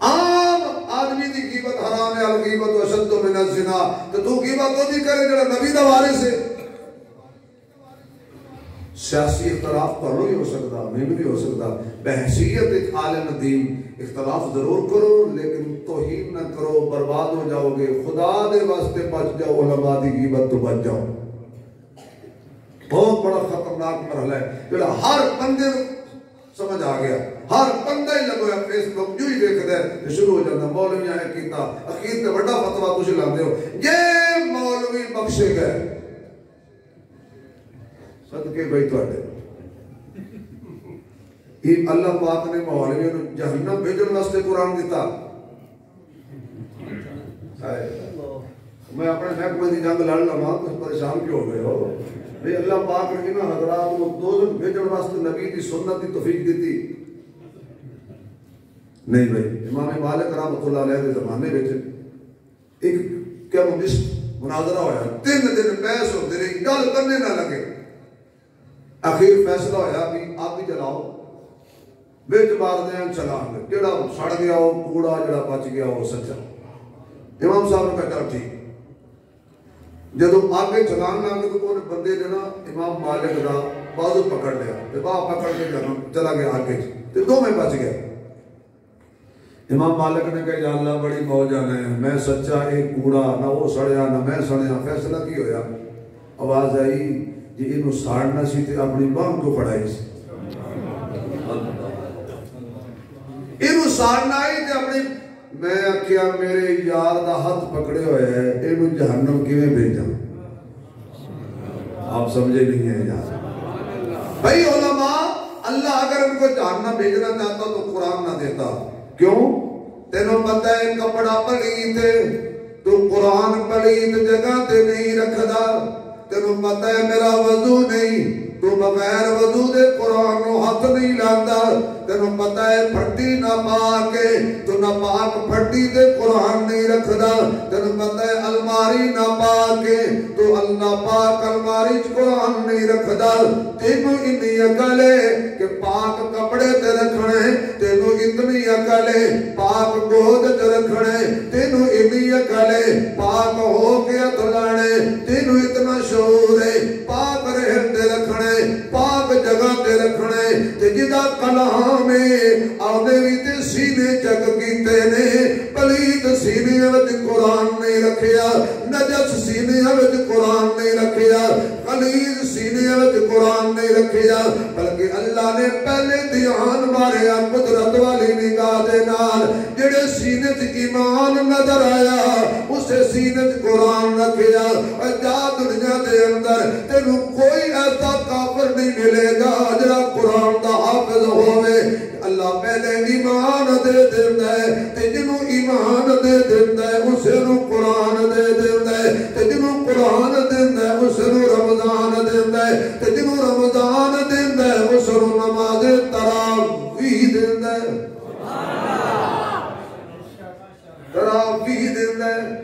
Speaker 1: عام آدمی دی غیبت حرام ہے الغیبت اشد من الزنا تو غیبت تو نہیں کرے جڑا نبی دا وارث ہے سیاسی اختلاف تو نہیں ہو سکتا میں بھی نہیں ہو سکتا بحیثیت ایک عالم دین اختلاف ضرور کرو لیکن توہین نہ کرو برباد ہو جاؤ گے خدا دے واسطے بچ جاؤ علماء دی غیبت تو بچ جاؤ بہت بڑا خطرناک مرحلہ ہے جڑا ہر بندے سمجھ آ گیا ہر بندہ ہی لگو ہے فیس بک جو ہی دیکھتا ہے کہ شروع ہو جاتا مولوی آئے کیتا اخیر تے بڑا فتوہ تجھے لاندے ہو یہ مولوی بخشے گئے صدقے بھائی توڑے یہ اللہ پاک نے مولوی نے جہنم بھیجن واسطے قرآن دیتا میں اپنے محکمہ دی جنگ لڑ لما کچھ پریشان کیوں ہو گئے ہو بھئی اللہ پاک نے انہاں حضرات کو دوزن بھیجن واسطے نبی دی سنت دی توفیق دیتی نہیں بھئی امام مالک رحمۃ اللہ علیہ کے زمانے میں ایک کمیونسٹ مناظرہ ہویا 3 دن بحث ہوتے رہی گل کرنے نہ لگے آخر فیصلہ ہویا بھی آپ بھی چلاؤ بچ مار دیں چلان دیں جڑا سڑ گیا ہو کوڑا جڑا بچ گیا ہو سچا امام صاحب نے کہا ٹھیک جدو آگے چلان نہ لگے تو بندے نے نا امام مالک دا بازو پکڑ لیا تے باہ پکڑ کے چلا گیا آگے تے دو میں بچ گیا امام مالک نے کہا یا اللہ بڑی موجن ہے میں سچا ایک کوڑا نہ وہ سڑیا نہ میں سڑیا فیصلہ کی ہویا آواز آئی جی انہوں ساڑنا سی تے اپنی بام کو پڑھائی سی انہوں ساڑنا ہی تے اپنی میں کیا میرے یار دا ہاتھ پکڑے ہوئے ہیں انہوں جہنم کیویں بھیجا آپ سمجھے نہیں ہیں یار بھائی علماء اللہ اگر ان کو جہنم بھیجنا چاہتا تو قرآن نہ دیتا کیوں تینوں پتہ ہے کپڑا پلیت ہے تو قرآن پلیت جگہ تے نہیں رکھدا تینوں پتہ ہے میرا وضو نہیں تو بغیر وضو دے قرآن نو ہاتھ نہیں لاندا تینوں پتہ ہے پھٹی نہ پاک ہے تو نہ پاک پھٹی دے قرآن نہیں رکھدا تینوں پتہ ہے الماری نہ پاک ہے تو اللہ پاک الماری چ قرآن نہیں رکھدا تینوں اتنی عقل ہے کہ پاک کپڑے تے رکھنے تینوں اتنی عقل ہے پاک گود تے رکھنے تینوں اتنی عقل ہے پاک ہو کے ہاتھ لانے تینوں اتنا شعور ہے پاک رہن تے رکھنے پاک جگہ تے رکھنے تے جدا کلام آدھے بھی تے سینے چک کیتے نے پلیت سینے وچ قرآن نہیں رکھیا نجس سینے وچ قرآن نہیں رکھیا غلیظ سینے وچ قرآن نہیں رکھیا بلکہ اللہ نے پہلے دھیان ماریا قدرت والی نگاہ دے نال جڑے سینے تے ایمان نظر آیا اسے سینے تے قرآن رکھیا جا دنیا دے اندر تینوں کوئی ایسا کافر نہیں ملے گا جڑا قرآن دا حافظ ہوئے اللہ پہلے ایمان دے دیتا ہے تے جنوں ایمان دے دیتا ہے اسے نو قرآن دے دیتا ہے تے جنوں قرآن دیتا ہے اسے نو رمضان دیتا ہے تے جنوں رمضان دیتا ہے اسے نو نماز تراویح دیتا ہے تراویح دیتا ہے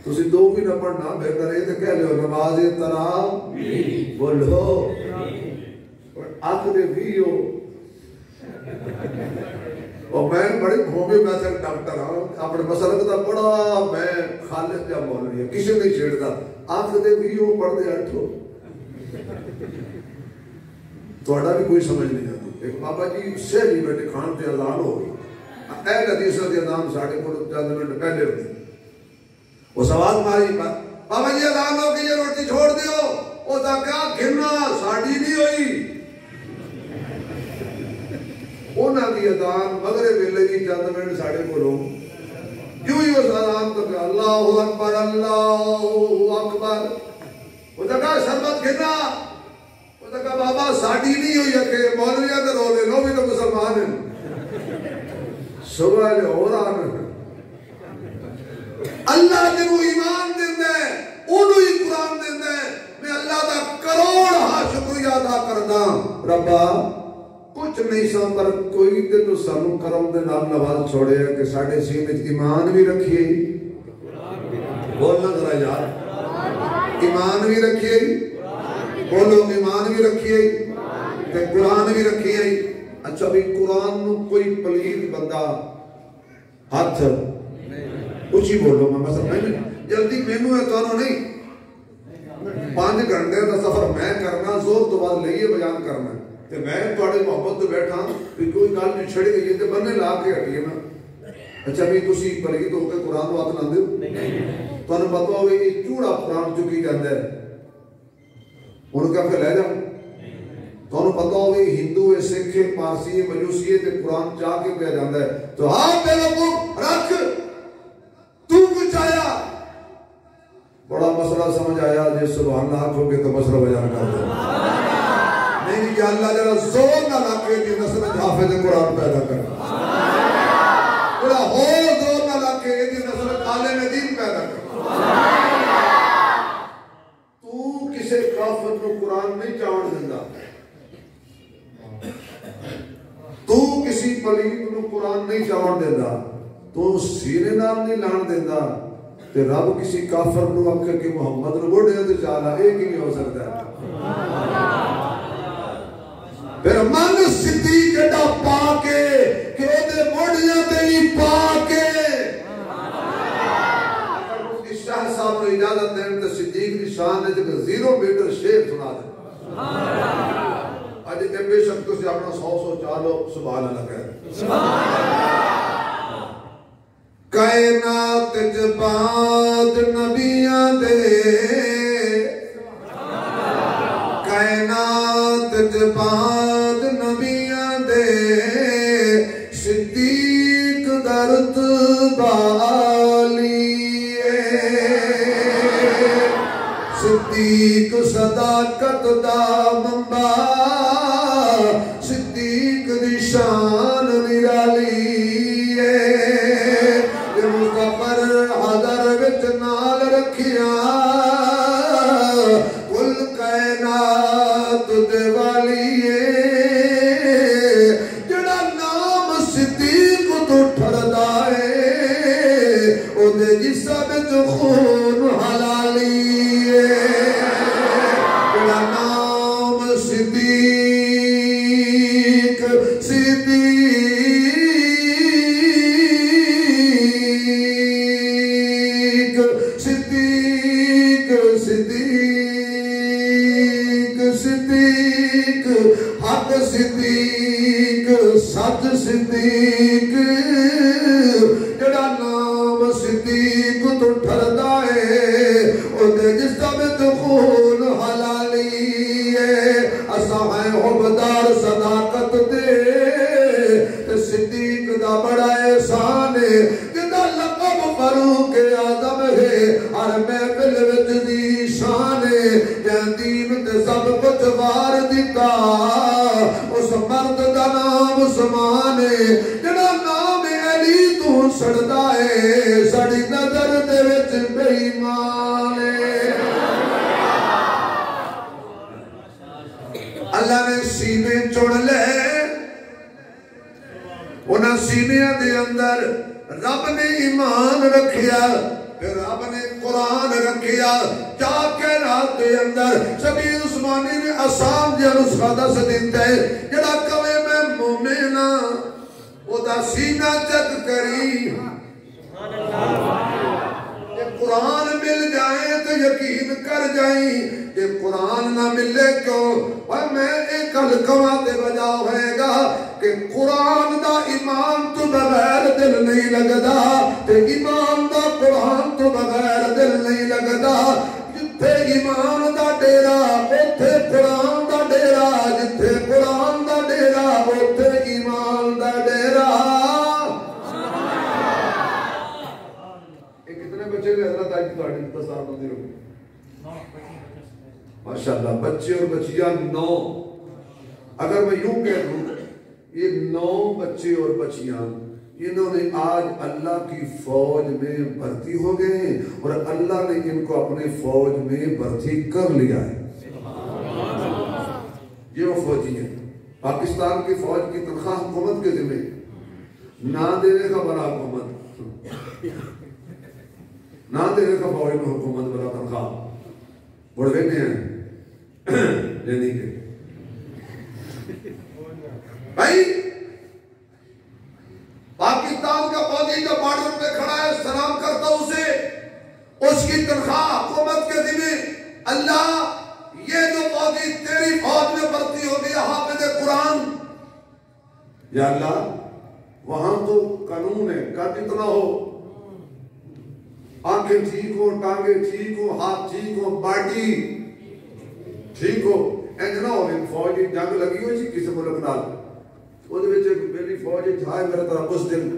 Speaker 1: تسی دو بھی نہ پڑھنا بہتر ہے تو کہہ لو نماز تراویح بولو آخر بھی ہو اور میں بڑے ہومے میتھڈ ڈاکٹر ہوں اپنے مسئلہ کا بڑا میں خالص جا مولوی ہے کسی نہیں چھیڑتا آخر بھی ہو پڑھ دے اٹھو توڑا بھی کوئی سمجھ نہیں آتی ایک بابا جی سے نہیں بیٹھے کھان تے اذان ہو گئی اہل حدیث دی اذان ساڑھے کو چند منٹ پہلے ہوتی وہ سوال ماری بابا جی اذان ہو گئی یہ روٹی چھوڑ دیو وہ دا کیا گھرنا ساڑھی نہیں ہوئی اونا کی اذان مغرب ویلے جی چند منٹ ساڑھے کو لوگ کیوں ہی اس اذان تو کہ اللہ اکبر اللہ اکبر وہ دا کہا شربت گھرنا وہ دا کہا بابا ساڑھی نہیں ہوئی ہے کہ مولویہ دے رولے لو بھی تو مسلمان ہیں صبح لے ہو رہا ہے اللہ جنہوں ایمان دیندہ ہے ساں پر کوئی تے تو سانو کرم دے نال نواز چھوڑے ہے کہ ساڑھے سینے ایمان بھی رکھیے بولنا ذرا یار ایمان بھی رکھیے بولو ایمان بھی رکھیے تے قرآن بھی رکھیے. اچھا بھی قرآن نو کوئی پلید بندہ ہاتھ اچھی بولو میں مثلا نہیں جلدی مینو ہے تو نہیں 5 گھنٹے کا سفر میں کرنا زور تو بعد لئیے بیان کرنا تے میں توڑے محبت تو بیٹھا پھر کوئی گال جو چھڑی گئی تے بننے لا کے ہٹیے نا. اچھا بھی تسی پلید ہو کے قرآن وقت نہ دیو تو انہوں پتہ ہوئے یہ چوڑا قرآن چکی جاندہ ہے انہوں کیا پھر لے جاؤ تو انہوں پتہ ہوئے ہندو سکھ پارسی مجوسی تے قرآن چاہ کے پہ جاندہ ہے تو ہاں پہ لوگوں رکھ تو کچھ آیا بڑا مسئلہ سمجھ آیا جس سبحان اللہ آنکھ ہو کے تو مسئلہ بیان کر دیں نہیں کہ اللہ جرہ زور نہ لکے کہ نسل حافظ قرآن پیدا کر بڑا ہو زور نہ لکے کہ نسل عالم دین پیدا کر. تو کسے کافر کو قرآن نہیں چاہن دیندہ تو کسی پلید کو قرآن نہیں چاہن دیندہ تو سینے نام نہیں لان دیندہ تے رب کسی کافر نو اکھے کہ محمد نو بڑھے تو چالا ایک ہی نہیں ہو سکتا ہے. پھر من صدیق جڑا پا کے کہ او دے بڑھیاں تے ہی پا کے اگر مفتی شاہ صاحب کو اجازت دیں تو صدیق کی شان ہے جب 0 میٹر شیخ سنا دیں آج جب بے شک تو سے اپنا 100 چالو سبحان اللہ کہہ کائنات جباد نبیاں دے کائنات جباد نبیاں دے صدیق درت بالی صدیق صداقت دا منبع صدیق دی شان نرالی حضر وچ نال رکھیا کل کائنات دے والیے جڑا نام صدیق تو ٹھردا ہے او دے جسم وچ خون حلالی جڑا نام صدیق صدیق سچ صدیق جڑا نام صدیق تو ٹھردا ہے او دے جسم وچ خون حلالی ہے. اساں ہیں حبدار صداقت دے تے صدیق دا بڑا احسان ہے جدا لقب فاروق اعظم ہے ہر محفل وچ دی شان ہے جے دین تے سب کچھ وار دتا اس مرد دا نام عثمان ہے جڑا نام علی تو سڑدا ہے سڑی نظر دے وچ بے ایمان ہے. اللہ نے سینے چن لے انہاں سینیاں دے اندر رب نے ایمان رکھیا پھر رب نے قرآن رکھیا جا کے رات دے اندر شبیر عثمانی نے آسان جا نسخہ دس دیتا ہے جڑا کبھی میں مومنہ او دا سینہ چک کری کہ قرآن مل جائے تو یقین کر جائیں کہ قرآن نہ ملے کیوں اور میں ایک حلقہ دے بجا ہوئے گا کہ قرآن دا ایمان تو بغیر دل نہیں لگدا تے ایمان دا قرآن تو بغیر دل نہیں لگدا جتھے ایمان دا ڈیرا اوتھے قرآن دا ڈیرا جتھے قرآن دا ڈیرا اوتھے ایمان دا ڈیرا. یہ کتنے بچے نے حضرت آج کی تصار بندی ہوگی ماشاءاللہ بچے اور بچیاں 9 اگر میں یوں کہہ دوں یہ 9 بچے اور بچیاں انہوں نے آج اللہ کی فوج میں بھرتی ہو گئے ہیں اور اللہ نے ان کو اپنے فوج میں بھرتی کر لیا ہے. یہ وہ فوجی ہیں پاکستان کی فوج کی تنخواہ حکومت کے ذمہ، نہ دینے کا بڑا حکومت، نہ دینے کا فوج میں حکومت بڑا تنخواہ بڑھے میں ہیں لینے کے بھائی پاکستان کا فوجی جو بارڈر پہ کھڑا ہے سلام کرتا اسے، اس کی تنخواہ حکومت کے ذمہ، اللہ یہ جو فوجی تیری فوج میں بھرتی ہو گیا حافظ قرآن، یا اللہ وہاں تو قانون ہے کٹ اتنا ہو، آنکھیں ٹھیک ہو، ٹانگیں ٹھیک ہو، ہاتھ ٹھیک ہو، باڈی ٹھیک ہو، انج نہ ہو فوج کی جنگ لگی ہوئی سی کسی ملک نال، وہ میری فوج جائے میرے طرح اس دن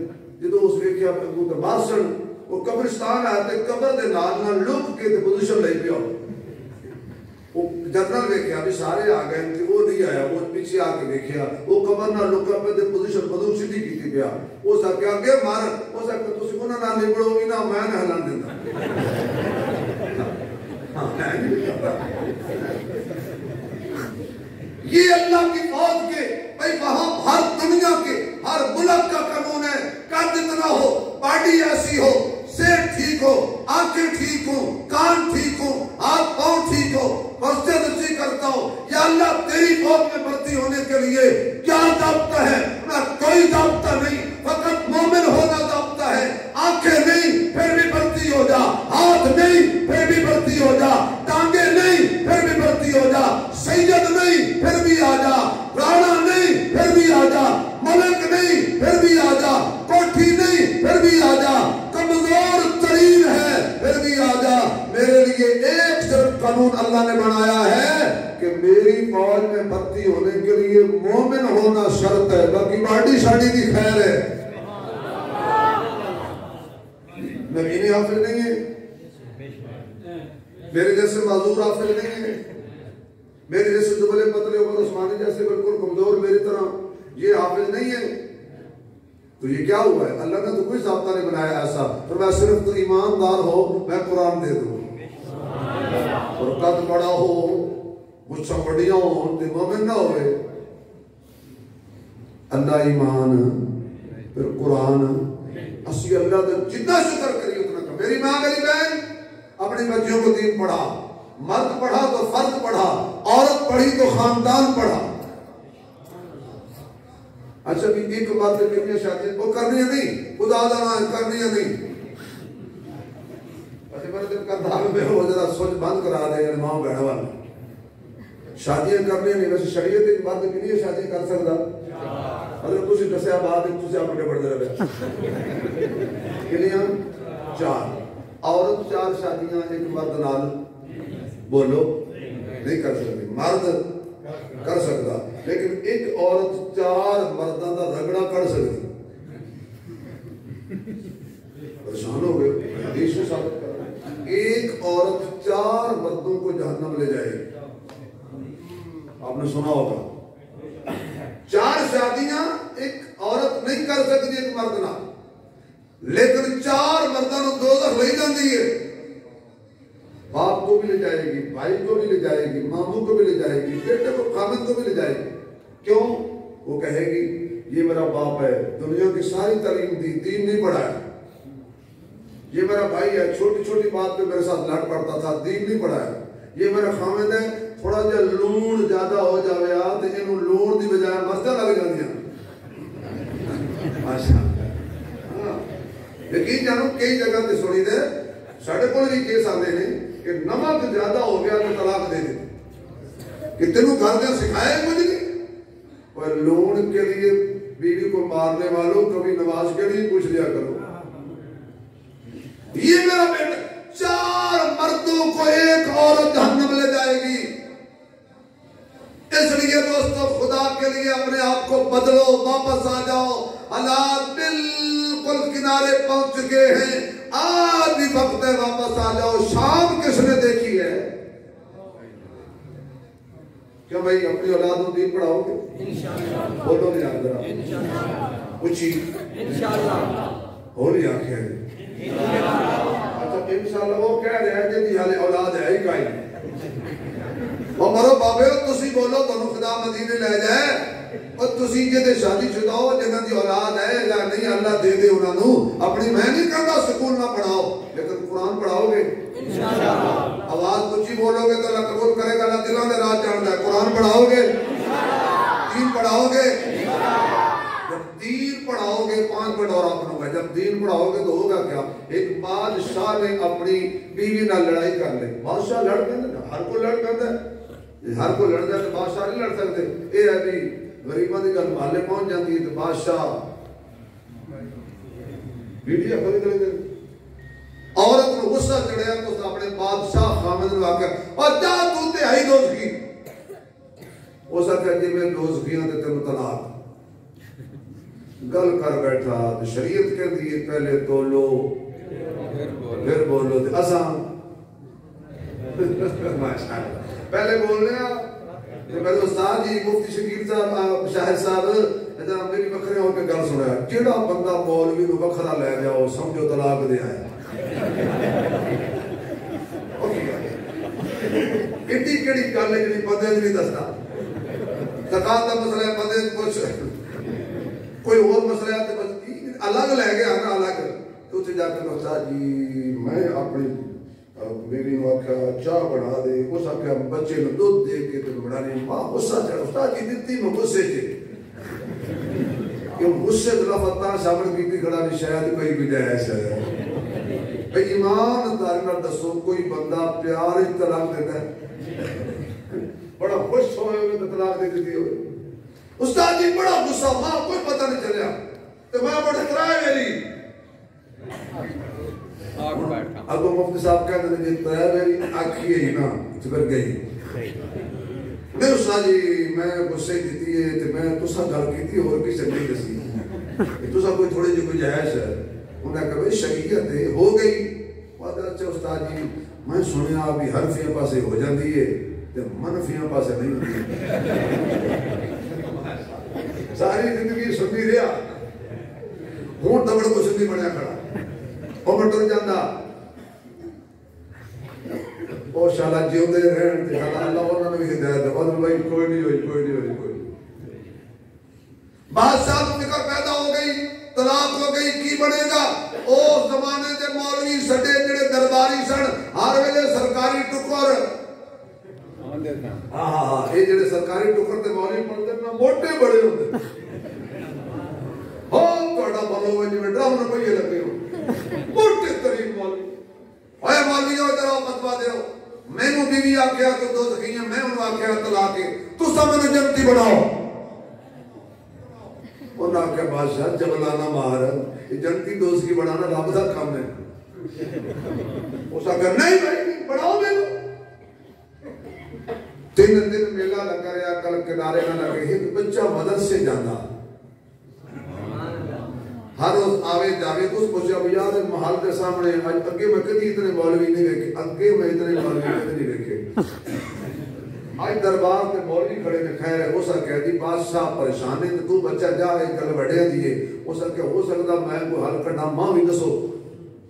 Speaker 1: جدو اس ویکھیا بارسن وہ قبرستان آتے قبر دے نال لک کے پوزیشن لے پیا، وہ جنرل ویکھیا بھی سارے آ گئے وہ نہیں آیا، وہ پیچھے آ کے دیکھیا وہ قبر نہ لکا پہ پوزیشن بدو سیدھی کیتی پیا، وہ سا کہ اگے مار وہ سا کہ تسی انہاں نال نبڑو گی نہ میں نہ ہلن دیندا، یہ اللہ کی فوج کے بھائی وہاں ہر دنیا کے ہر ملک کا قانون ہے، قد اتنا ہو، باڈی ایسی ہو، سر ٹھیک ہو، آنکھیں ٹھیک ہو، کان ٹھیک ہو، ہاتھ پاؤں ٹھیک ہو، بستے دستی کرتا ہو، یا اللہ تیری فوج میں بھرتی ہونے کے لیے کیا ضابطہ ہے؟ نہ کوئی ضابطہ نہیں، فقط مومن ہونا ضابطہ ہے، آنکھیں نہیں پھر بھی بھرتی ہو جا، ہاتھ نہیں پھر بھی بھرتی ہو جا، ٹانگیں نہیں پھر بھی بھرتی ہو جا، سید نہیں پھر بھی آ جا، رانا نہیں پھر بھی آ جا، ملک نہیں پھر بھی آ جا، کوٹھی نہیں پھر بھی آ جا، کمزور ترین ہے پھر بھی آ جا، میرے لیے ایک صرف قانون اللہ نے بنایا ہے کہ میری فوج میں بھرتی ہونے کے لیے مومن ہونا شرط ہے، باقی باڈی شاڈی کی خیر ہے، نبی نے حافظ نہیں ہے، میرے جیسے معذور حافظ نہیں ہے، میرے جیسے دبلے پتلے عمر عثمانی جیسے بالکل کمزور میری طرح یہ حافظ نہیں ہے، تو یہ کیا ہوا ہے؟ اللہ نے تو کوئی ضابطہ نہیں بنایا ایسا، فرمایا صرف تو ایماندار ہو میں قرآن دے دوں، اور قد بڑا ہو مجھا بڑیاں ہو تو مومن نہ ہوئے، اللہ ایمان پھر قرآن، اسی اللہ نے جتنا شکر کری اتنا کر، میری ماں میری بہن اپنی بچیوں کو دین پڑھا، مرد پڑھا تو فرد پڑھا، عورت پڑھی تو خاندان پڑھا، اچھا بھی ایک بات ہے کہ شادی وہ کرنی ہے نہیں، خدا دانا کرنی ہے نہیں، اچھا میں جب کا دھاگ میں وہ ذرا سوچ بند کرا دے یعنی ماں بہن والا شادیاں کرنی نہیں، ویسے شریعت ایک بات کہ نہیں شادی کر سکتا، اگر تسی دسیا بات ہے تسی اپنے بڑھ دے رہے کنیاں 4 عورت 4 شادیاں ایک مرد نال بولو نہیں کر سکتی، مرد کر سکتا لیکن ایک عورت 4 مردوں کا رگڑا کر سکتی، پریشان ہو گئے حدیث میں ثابت کر ایک عورت 4 مردوں کو جہنم لے جائے گی، آپ نے سنا ہوگا 4 شادیاں ایک عورت نہیں کر سکتی ایک مرد نہ، لیکن 4 مردوں کو دوزخ لے جاندی ہے، باپ کو بھی لے جائے گی، بھائی کو بھی لے جائے گی، ماموں کو بھی لے جائے گی، بیٹے کو خامد کو بھی لے جائے گی، کیوں؟ وہ کہے گی یہ میرا باپ ہے، دنیا کی ساری تعلیم دی، دین نہیں پڑھا ہے، یہ میرا بھائی ہے، چھوٹی چھوٹی بات پہ میرے ساتھ لڑ پڑتا تھا، دین نہیں پڑھا ہے، یہ میرا خامد ہے، تھوڑا جا لون زیادہ ہو جاوے تو انہوں لون دی بجائے مرضہ لگ جاندی ہیں، لیکن جانو کئی جگہ تے سنی دے ساڑھے کو بھی کیس آنے ہیں کہ نمک زیادہ ہو گیا تو طلاق دے دیں کہ تینوں گھر دیا سکھایا کچھ نہیں، اور لون کے لیے بیوی کو مارنے والوں کبھی نماز کے لیے پوچھ لیا کرو، یہ میرا بیٹا 4 مردوں کو ایک عورت جہنم لے جائے گی، اس لیے دوستو خدا کے لیے اپنے آپ کو بدلو، واپس آ جاؤ، حالات بالکل کنارے پہنچ چکے ہیں، آج بھی وقت ہے واپس آ جاؤ، شام کس نے دیکھی ہے؟ کیا بھائی اپنی اولاد کو دین پڑھاؤ گے؟ انشاءاللہ بولو نہیں آج ذرا پوچھی انشاءاللہ ہو نہیں آنکھیں اچھا انشاءاللہ وہ کہہ رہے ہیں جن کی حال اولاد ہے ہی کائی اور مرو بابے تسی بولو تو خدا مدینے لے جائے اور تسی جے شادی شدہ ہو جنہاں دی اولاد ہے یا نہیں اللہ دے دے انہاں نو اپنی میں نہیں کہتا سکول نہ پڑھاؤ لیکن قرآن پڑھاؤ گے انشاءاللہ آواز کچھ بولو گے تو اللہ قبول کرے گا اللہ دلوں میں راہ جانتا ہے قرآن پڑھاؤ گے دین پڑھاؤ گے جب دین پڑھاؤ گے 5 منٹ اور آپ گا جب دین پڑھاؤ گے تو ہوگا کیا ایک بادشاہ نے اپنی بیوی نہ لڑائی کر لی بادشاہ لڑ گئے ہر کو لڑ کرتا ہے ہر کو لڑ جائے تو بادشاہ نہیں لڑ سکتے اے ہے بھی غریبوں کی گل محلے پہنچ جاتی ہے تو بادشاہ ویڈیو کھولی کرے دے عورت کو غصہ چڑھیا تو اس اپنے بادشاہ خامد نے آ کر اور جا تو تہائی دوزخی اس آخر جی میں دوزخیاں تے تینوں طلاق گل کر بیٹھا تو شریعت کہہ دی پہلے تولو پھر بولو تے اساں ماشاءاللہ پہلے بولنے میرے استاد جی مفتی شکیل صاحب شاہد صاحب جناب میری بکھرے ہو کے گل سنایا جیڑا بندہ مولوی نو بکھرا لے جاؤ سمجھو طلاق دے آیا کٹی کیڑی گل ہے جڑی بندے نہیں دستا زکات دا مسئلہ ہے بندے کچھ کوئی اور مسئلہ ہے تے الگ لے گیا نا الگ تو تے جا کے استاد جی میں اپنی بیوی نو آکھا چاہ بنا دے اس آکھا بچے نو دودھ دے کے تے بنانی ماں غصہ چڑھ استاد جی دتی میں غصے چ کہ غصے دلا فتح شامل کیتی کھڑا نہیں شاید کوئی گنجائش ہے بھئی ایمان دار نال دسو کوئی بندہ پیار ہی طلاق دیتا ہے بڑا خوش ہوئے ہوئے تو طلاق دے دیتی ہوئے استاد جی بڑا غصہ ماں کوئی پتہ نہیں چلیا تو میں بڑا کرائے میری اگو مفتی صاحب کہتے ہیں کہ ترائے میری آکھی ہے نا چکر گئی میں استاد جی میں غصے دیتی ہے تو میں تسا گل کیتی اور بھی چنگی دسی تسا کوئی تھوڑی جی گنجائش ہے انہوں نے کہا بھئی شریعت ہو گئی بات اچھا استاد جی میں سنیا بھی حرفیاں پاسے ہو جاتی ہے تو منفیاں پاسے نہیں ہوتی ساری زندگی سنی رہا ہوں دبڑ کو سنی بڑھیا کھڑا اور ٹر جانا اور شالا جیوندے رہن تے اللہ انہاں نے بھی ہدایت دے بدل بھائی کوئی نہیں ہوئی بادشاہ کو فکر پیدا ہو گئی طلاق ہو گئی کی بنے گا او زمانے دے مولوی سڈے جڑے درباری سن ہر ویلے سرکاری ٹکر ہاں یہ جڑے سرکاری ٹکر تے مولوی پڑھتے نا موٹے بڑے ہوندے ہاں تہاڈا بولو جی ڈرام نہ پئیے لگے ہو موٹے ترین مولوی اے مولوی او ذرا فتوا دیو مینوں بیوی آکھیا تو دوزخیاں میں انہوں آکھیا طلاق تساں مینوں جنتی بناؤ انہاں آکھیا بادشاہ جبلانہ مار یہ جنتی دوزخی بنانا رب دا کام ہے اس آکھیا نہیں بھائی بناؤ مینوں 3 دن میلہ لگا رہا کل کنارے نہ لگے ایک بچہ مدرسے جانا ہر روز آوے جاوے تو اس پوچھا بھی یار محل کے سامنے اگے میں کدی اتنے مولوی نہیں دیکھے اگے میں اتنے مولوی نہیں دیکھے آج دربار تے مولوی کھڑے نے خیر ہے اس کہہ دی بادشاہ پریشان ہے تو بچہ جا ایک گل وڈیا دیے اس کہ ہو سکتا میں کوئی حل کرنا ماں بھی دسو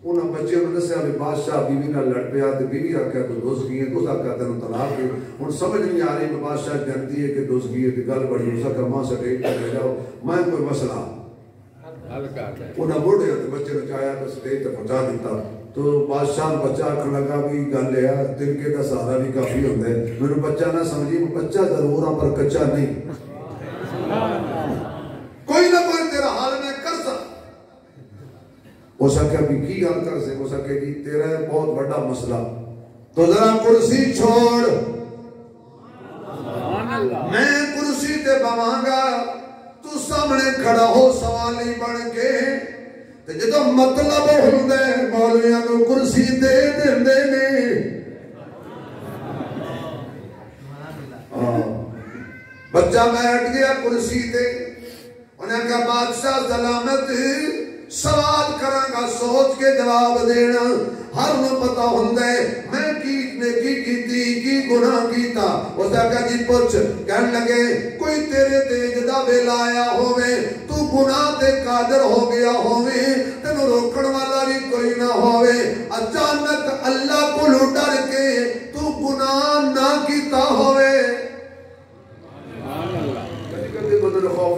Speaker 1: انہاں بچے نے دسیا بھی بادشاہ بیوی نال لڑ پیا تے بیوی آکھیا تو دوزخی ہے تو آکھیا تینوں طلاق ہے ہن سمجھ نہیں آ رہی کہ بادشاہ جانتی ہے کہ دوزخی ہے تے گل بڑی اس کہ ماں سٹیج تے لے جاؤ میں کوئی مسئلہ حل کر دے انہاں بوڑھے تے بچے نوں چایا تے سٹیج تے پہنچا دیتا تو بادشاہ بچہ آکھن لگا بھی گل ہے دل کے دا سہارا بھی کافی ہوندا ہے میرے بچہ نہ سمجھی بچہ ضرور ہاں پر کچا نہیں کوئی نہ کوئی تیرا حال میں کر سکتا ہو سکے بھی کی گل کر سے ہو سکے کہ تیرا بہت بڑا مسئلہ تو ذرا کرسی چھوڑ میں کرسی تے بواں گا تو سامنے کھڑا ہو سوالی بن کے تے جدو مطلب ہوندا ہے مولویاں نوں کرسی دے دیندے نے بچہ بیٹھ گیا کرسی تے انہیں کہا بادشاہ سلامت سوال کراں گا سوچ کے جواب دینا ہر نو پتہ ہوندا ہے میں کی کیتی کی گناہ کیتا اس نے کہا جی پوچھ کہنے لگے کوئی تیرے تے جدا ویلا آیا ہووے تو گناہ تے قادر ہو گیا ہووے تینوں روکن والا بھی کوئی نہ ہووے اچانک اللہ کو ڈر کے تو گناہ نہ کیتا ہووے کدی بدل خوف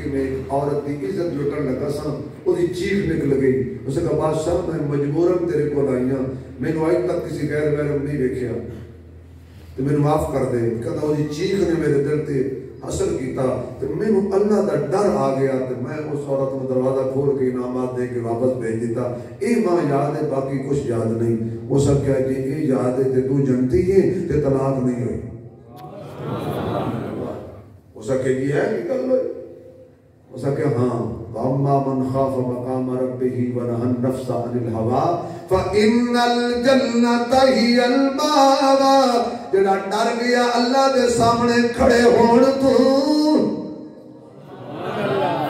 Speaker 1: کہ میں ایک عورت کی عزت لٹن لگا سا وہ چیخ نکل گئی. اس نے کہا بادشاہ میں مجبوراً تیرے کو آئی ہوں, میں نے آج تک کسی غیر محرم نہیں دیکھا تو میرے معاف کر دے. کہتا وہ چیخ نے میرے دل سے اثر کیتا تو میں اللہ دا ڈر آ گیا تو میں اس عورت کو دروازہ کھول کے انعامات دے کے واپس بھیج دیتا. اے ماں یاد ہے باقی کچھ یاد نہیں. وہ سب کہا کہ اے یاد ہے تو جنتی ہے تو طلاق نہیں ہوئی. وہ سب کہ یہ ہے کہ کل ہوئی. وہ سب کہ ہاں وَأَمَّا مَنْ خَافَ مَقَامَ رَبِّهِ وَنَهَى النَّفْسَ عَنِ الْهَوَىٰ فَإِنَّ الْجَنَّةَ هِيَ الْمَأْوَىٰ. جڑا ڈر گیا اللہ دے سامنے کھڑے ہون تو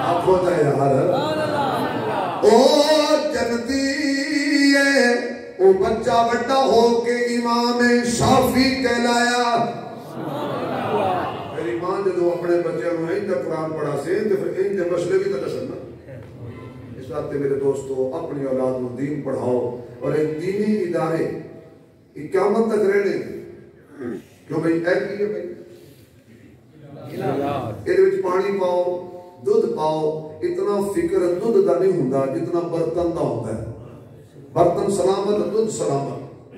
Speaker 1: آخو تا یار او جنتی ہے. او بچہ بڑا ہو کے امام شافعی کہلایا. میری ماں جدو اپنے بچے میں انجا قرآن پڑھا سے تو پھر انجا مسئلے بھی تو دسنا. اس وقت میرے دوستو اپنی اولاد کو دین پڑھاؤ اور ایک دینی ادارے قیامت تک رہنے کیوں بھئی اے کی ہے بھئی یہ وچ پانی پاؤ دودھ پاؤ. اتنا فکر دودھ دا نہیں ہوندہ جتنا برتن دا ہوتا ہے. برتن سلامت دودھ سلامت,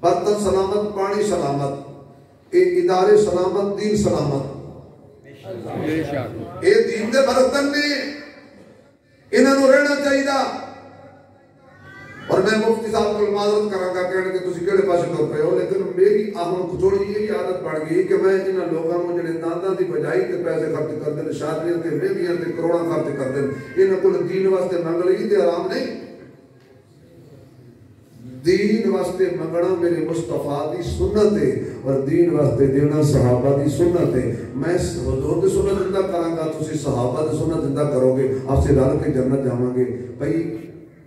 Speaker 1: برتن سلامت پانی سلامت, ایک ادارے سلامت دین سلامت. اے دین دے برتن نے انہوں رہنا چاہیے. اور میں مفتی صاحب کو معذرت کراں گا کہنے کہ تسی کیڑے پاسے ٹر پئے ہو, لیکن میری آہن تھوڑی یہ عادت پڑ گئی کہ میں انہاں لوگاں نوں جڑے دانتاں دی بجائی تے پیسے خرچ کر دین, شادیاں تے مہندیاں تے کروڑاں خرچ کر دین, انہاں کول دین واسطے منگ لئی تے آرام نہیں. دین واسطے منگنا میرے مصطفیٰ دی سنت ہے اور دین واسطے دینا صحابہ دی سنت ہے. میں حضور دی سنت زندہ کراں گا, تسی صحابہ دی سنت زندہ کرو گے, آپ سے رل کے جنت جاواں گے. بھئی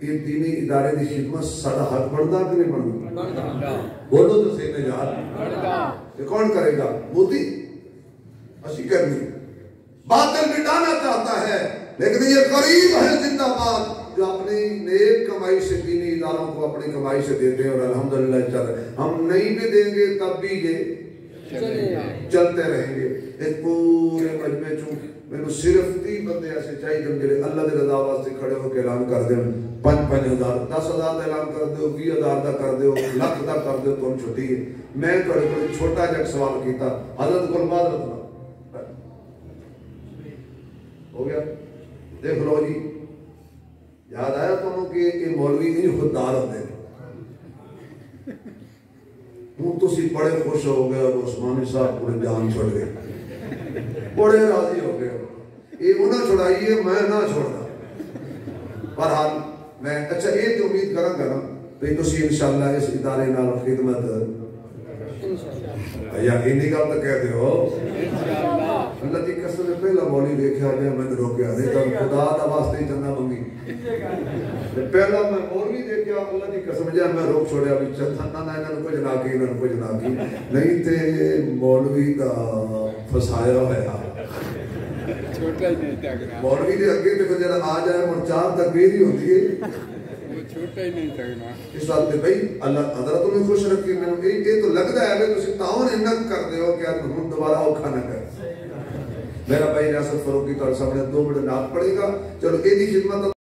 Speaker 1: یہ دینی ادارے دی خدمت سارا حق بڑھدا کہ نہیں بڑھدا؟ بولو تو صحیح نجات. یہ کون کرے گا؟ مودی اسی کرنی. باطل مٹانا چاہتا ہے لیکن یہ غریب ہے زندہ باد جو اپنی نیک کمائی سے دینی اداروں کو اپنی کمائی سے دیتے ہیں اور الحمدللہ چل رہے. ہم نہیں بھی دیں گے تب بھی یہ چلتے رہیں گے. ایک پورے مجمع چوں میں نے صرف 30 بندے ایسے چاہیے جنہوں اللہ دے رضا واسطے کھڑے ہو کے اعلان کر دیں 5,000 10,000 کا اعلان کر دو, 20,000 کا کر دو, لکھ کا کر دو, تم چھٹی ہے. میں تھوڑے کو چھوٹا جا سوال کیتا حضرت کو معذرت ہو گیا. دیکھ لو جی یاد آیا تمہیں کہ یہ مولوی نہیں خوددار ہوتے ہیں. ہوں تسی بڑے خوش ہو گئے اور عثمانی صاحب پورے جان چھوڑ گئے, بڑے راضی ہو گئے. یہ انہیں چھوڑائیے میں نہ چھوڑنا. بہرحال میں اچھا یہ تو امید کروں گا نا کہ تسی انشاءاللہ اس ادارے نال خدمت یقینی گل تو کہتے ہو. اللہ کی قسم میں پہلا مولی دیکھا جائے میں نے روکیا نہیں تو خدا دا واسطے چندہ منگی. پہلا میں مولی دیکھا اللہ کی قسم جائے میں روک چھوڑیا بھی چندہ نہ انہوں کچھ نہ کی انہوں کچھ نہ کی نہیں تے مولوی دا فسایا ہے. مولوی دے اگے تے جڑا آ جائے اور 4 تکبیر ہی ہوتی ہے چھوٹا ہی نہیں سکنا. اس واسطے بھائی اللہ حضرت انہیں خوش رکھی. میں یہ تو لگتا ہے کہ تسی تعاون انک کر دے ہو کہ ہم دوبارہ اوکھا نہ کر. میرا بھائی ریاست فروغی تو سامنے 2 منٹ نعت پڑے گا. چلو یہ دی خدمت